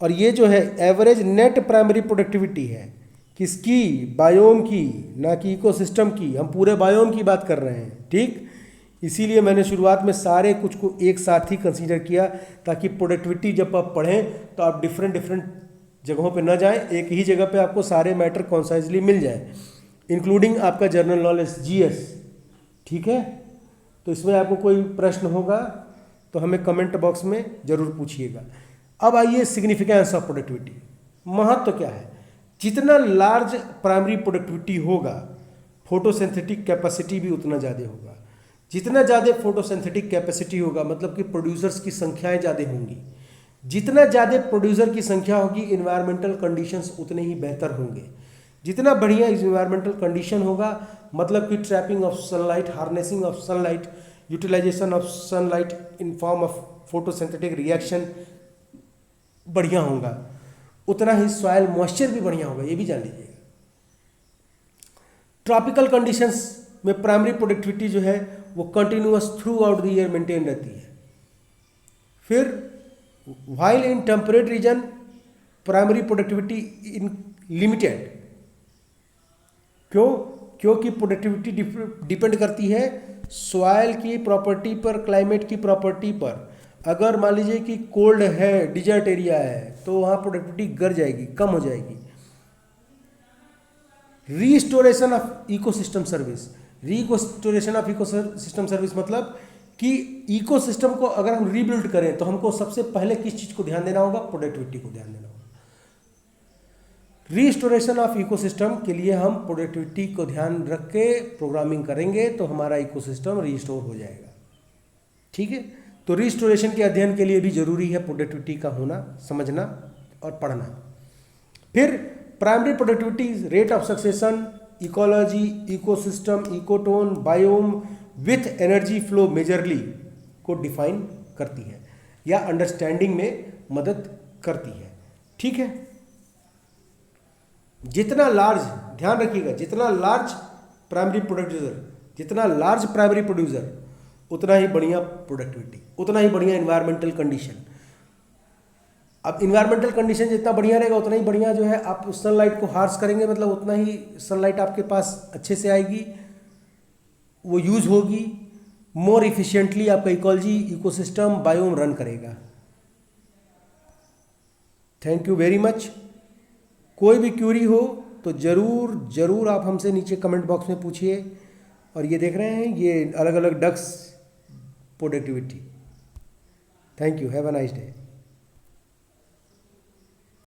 और ये जो है एवरेज नेट प्राइमरी प्रोडक्टिविटी है, किसकी? बायोम की, ना कि इकोसिस्टम की। हम पूरे बायोम की बात कर रहे हैं, ठीक। इसीलिए मैंने शुरुआत में सारे कुछ को एक साथ ही कंसीडर किया, ताकि प्रोडक्टिविटी जब आप पढ़ें तो आप डिफरेंट जगहों पे ना जाएं, एक ही जगह पे आपको सारे मैटर कॉन्साइजली मिल जाए, इंक्लूडिंग आपका जनरल नॉलेज जीएस, ठीक है। तो इसमें आपको कोई प्रश्न होगा तो हमें कमेंट बॉक्स में ज़रूर पूछिएगा। अब आइए सिग्निफिकेंस ऑफ प्रोडक्टिविटी, महत्व क्या है? जितना लार्ज प्राइमरी प्रोडक्टिविटी होगा फोटोसिंथेटिक कैपेसिटी भी उतना ज़्यादा होगा। जितना ज़्यादा फोटोसिंथेटिक कैपेसिटी होगा मतलब कि प्रोड्यूसर्स की संख्याएं ज़्यादा होंगी। जितना ज़्यादा प्रोड्यूसर की संख्या होगी इन्वायरमेंटल कंडीशंस उतने ही बेहतर होंगे। जितना बढ़िया इन्वायरमेंटल कंडीशन होगा मतलब कि trapping of sunlight, harnessing of sunlight, utilisation of sunlight in form of photosynthetic reaction बढ़िया होगा, उतना ही सॉइल मॉइस्चर भी बढ़िया होगा, ये भी जान लीजिएगा। ट्रॉपिकल कंडीशंस में प्राइमरी प्रोडक्टिविटी जो है वो continuous through out the year maintain रहती है। फिर while in temperate region primary productivity in limited. क्यों? क्योंकि प्रोडक्टिविटी डिपेंड करती है सॉइल की प्रॉपर्टी पर, क्लाइमेट की प्रॉपर्टी पर। अगर मान लीजिए कि कोल्ड है, डिजर्ट एरिया है, तो वहाँ प्रोडक्टिविटी गिर जाएगी, कम हो जाएगी। Restoration of ecosystem service. Restoration of ecosystem service मतलब कि इकोसिस्टम को अगर हम रीबिल्ड करें तो हमको सबसे पहले किस चीज़ को ध्यान देना होगा? प्रोडक्टिविटी को ध्यान देना होगा। रीस्टोरेशन ऑफ इकोसिस्टम के लिए हम प्रोडक्टिविटी को ध्यान रख के प्रोग्रामिंग करेंगे तो हमारा इकोसिस्टम रीस्टोर हो जाएगा। ठीक है, तो रीस्टोरेशन के अध्ययन के लिए भी जरूरी है प्रोडक्टिविटी का होना, समझना और पढ़ना। फिर primary productivity rate of succession, ecology, ecosystem, ecotone, biome with energy flow majorly को डिफाइन करती है या अंडरस्टैंडिंग में मदद करती है। ठीक है, जितना लार्ज, ध्यान रखिएगा, जितना लार्ज प्राइमरी प्रोड्यूसर उतना ही बढ़िया प्रोडक्टिविटी, उतना ही बढ़िया इन्वायरमेंटल कंडीशन। अब इन्वायरमेंटल कंडीशन जितना बढ़िया रहेगा उतना ही बढ़िया जो है आप सनलाइट को हार्स करेंगे, मतलब उतना ही सनलाइट आपके पास अच्छे से आएगी, वो यूज होगी, मोर इफिशिएंटली आपका इकोलॉजी, इकोसिस्टम, बायोम रन करेगा। Thank you very much. कोई भी क्यूरी हो तो ज़रूर आप हमसे नीचे कमेंट बॉक्स में पूछिए। और ये देख रहे हैं, ये अलग अलग डक्स productivity. Thank you, have a nice day.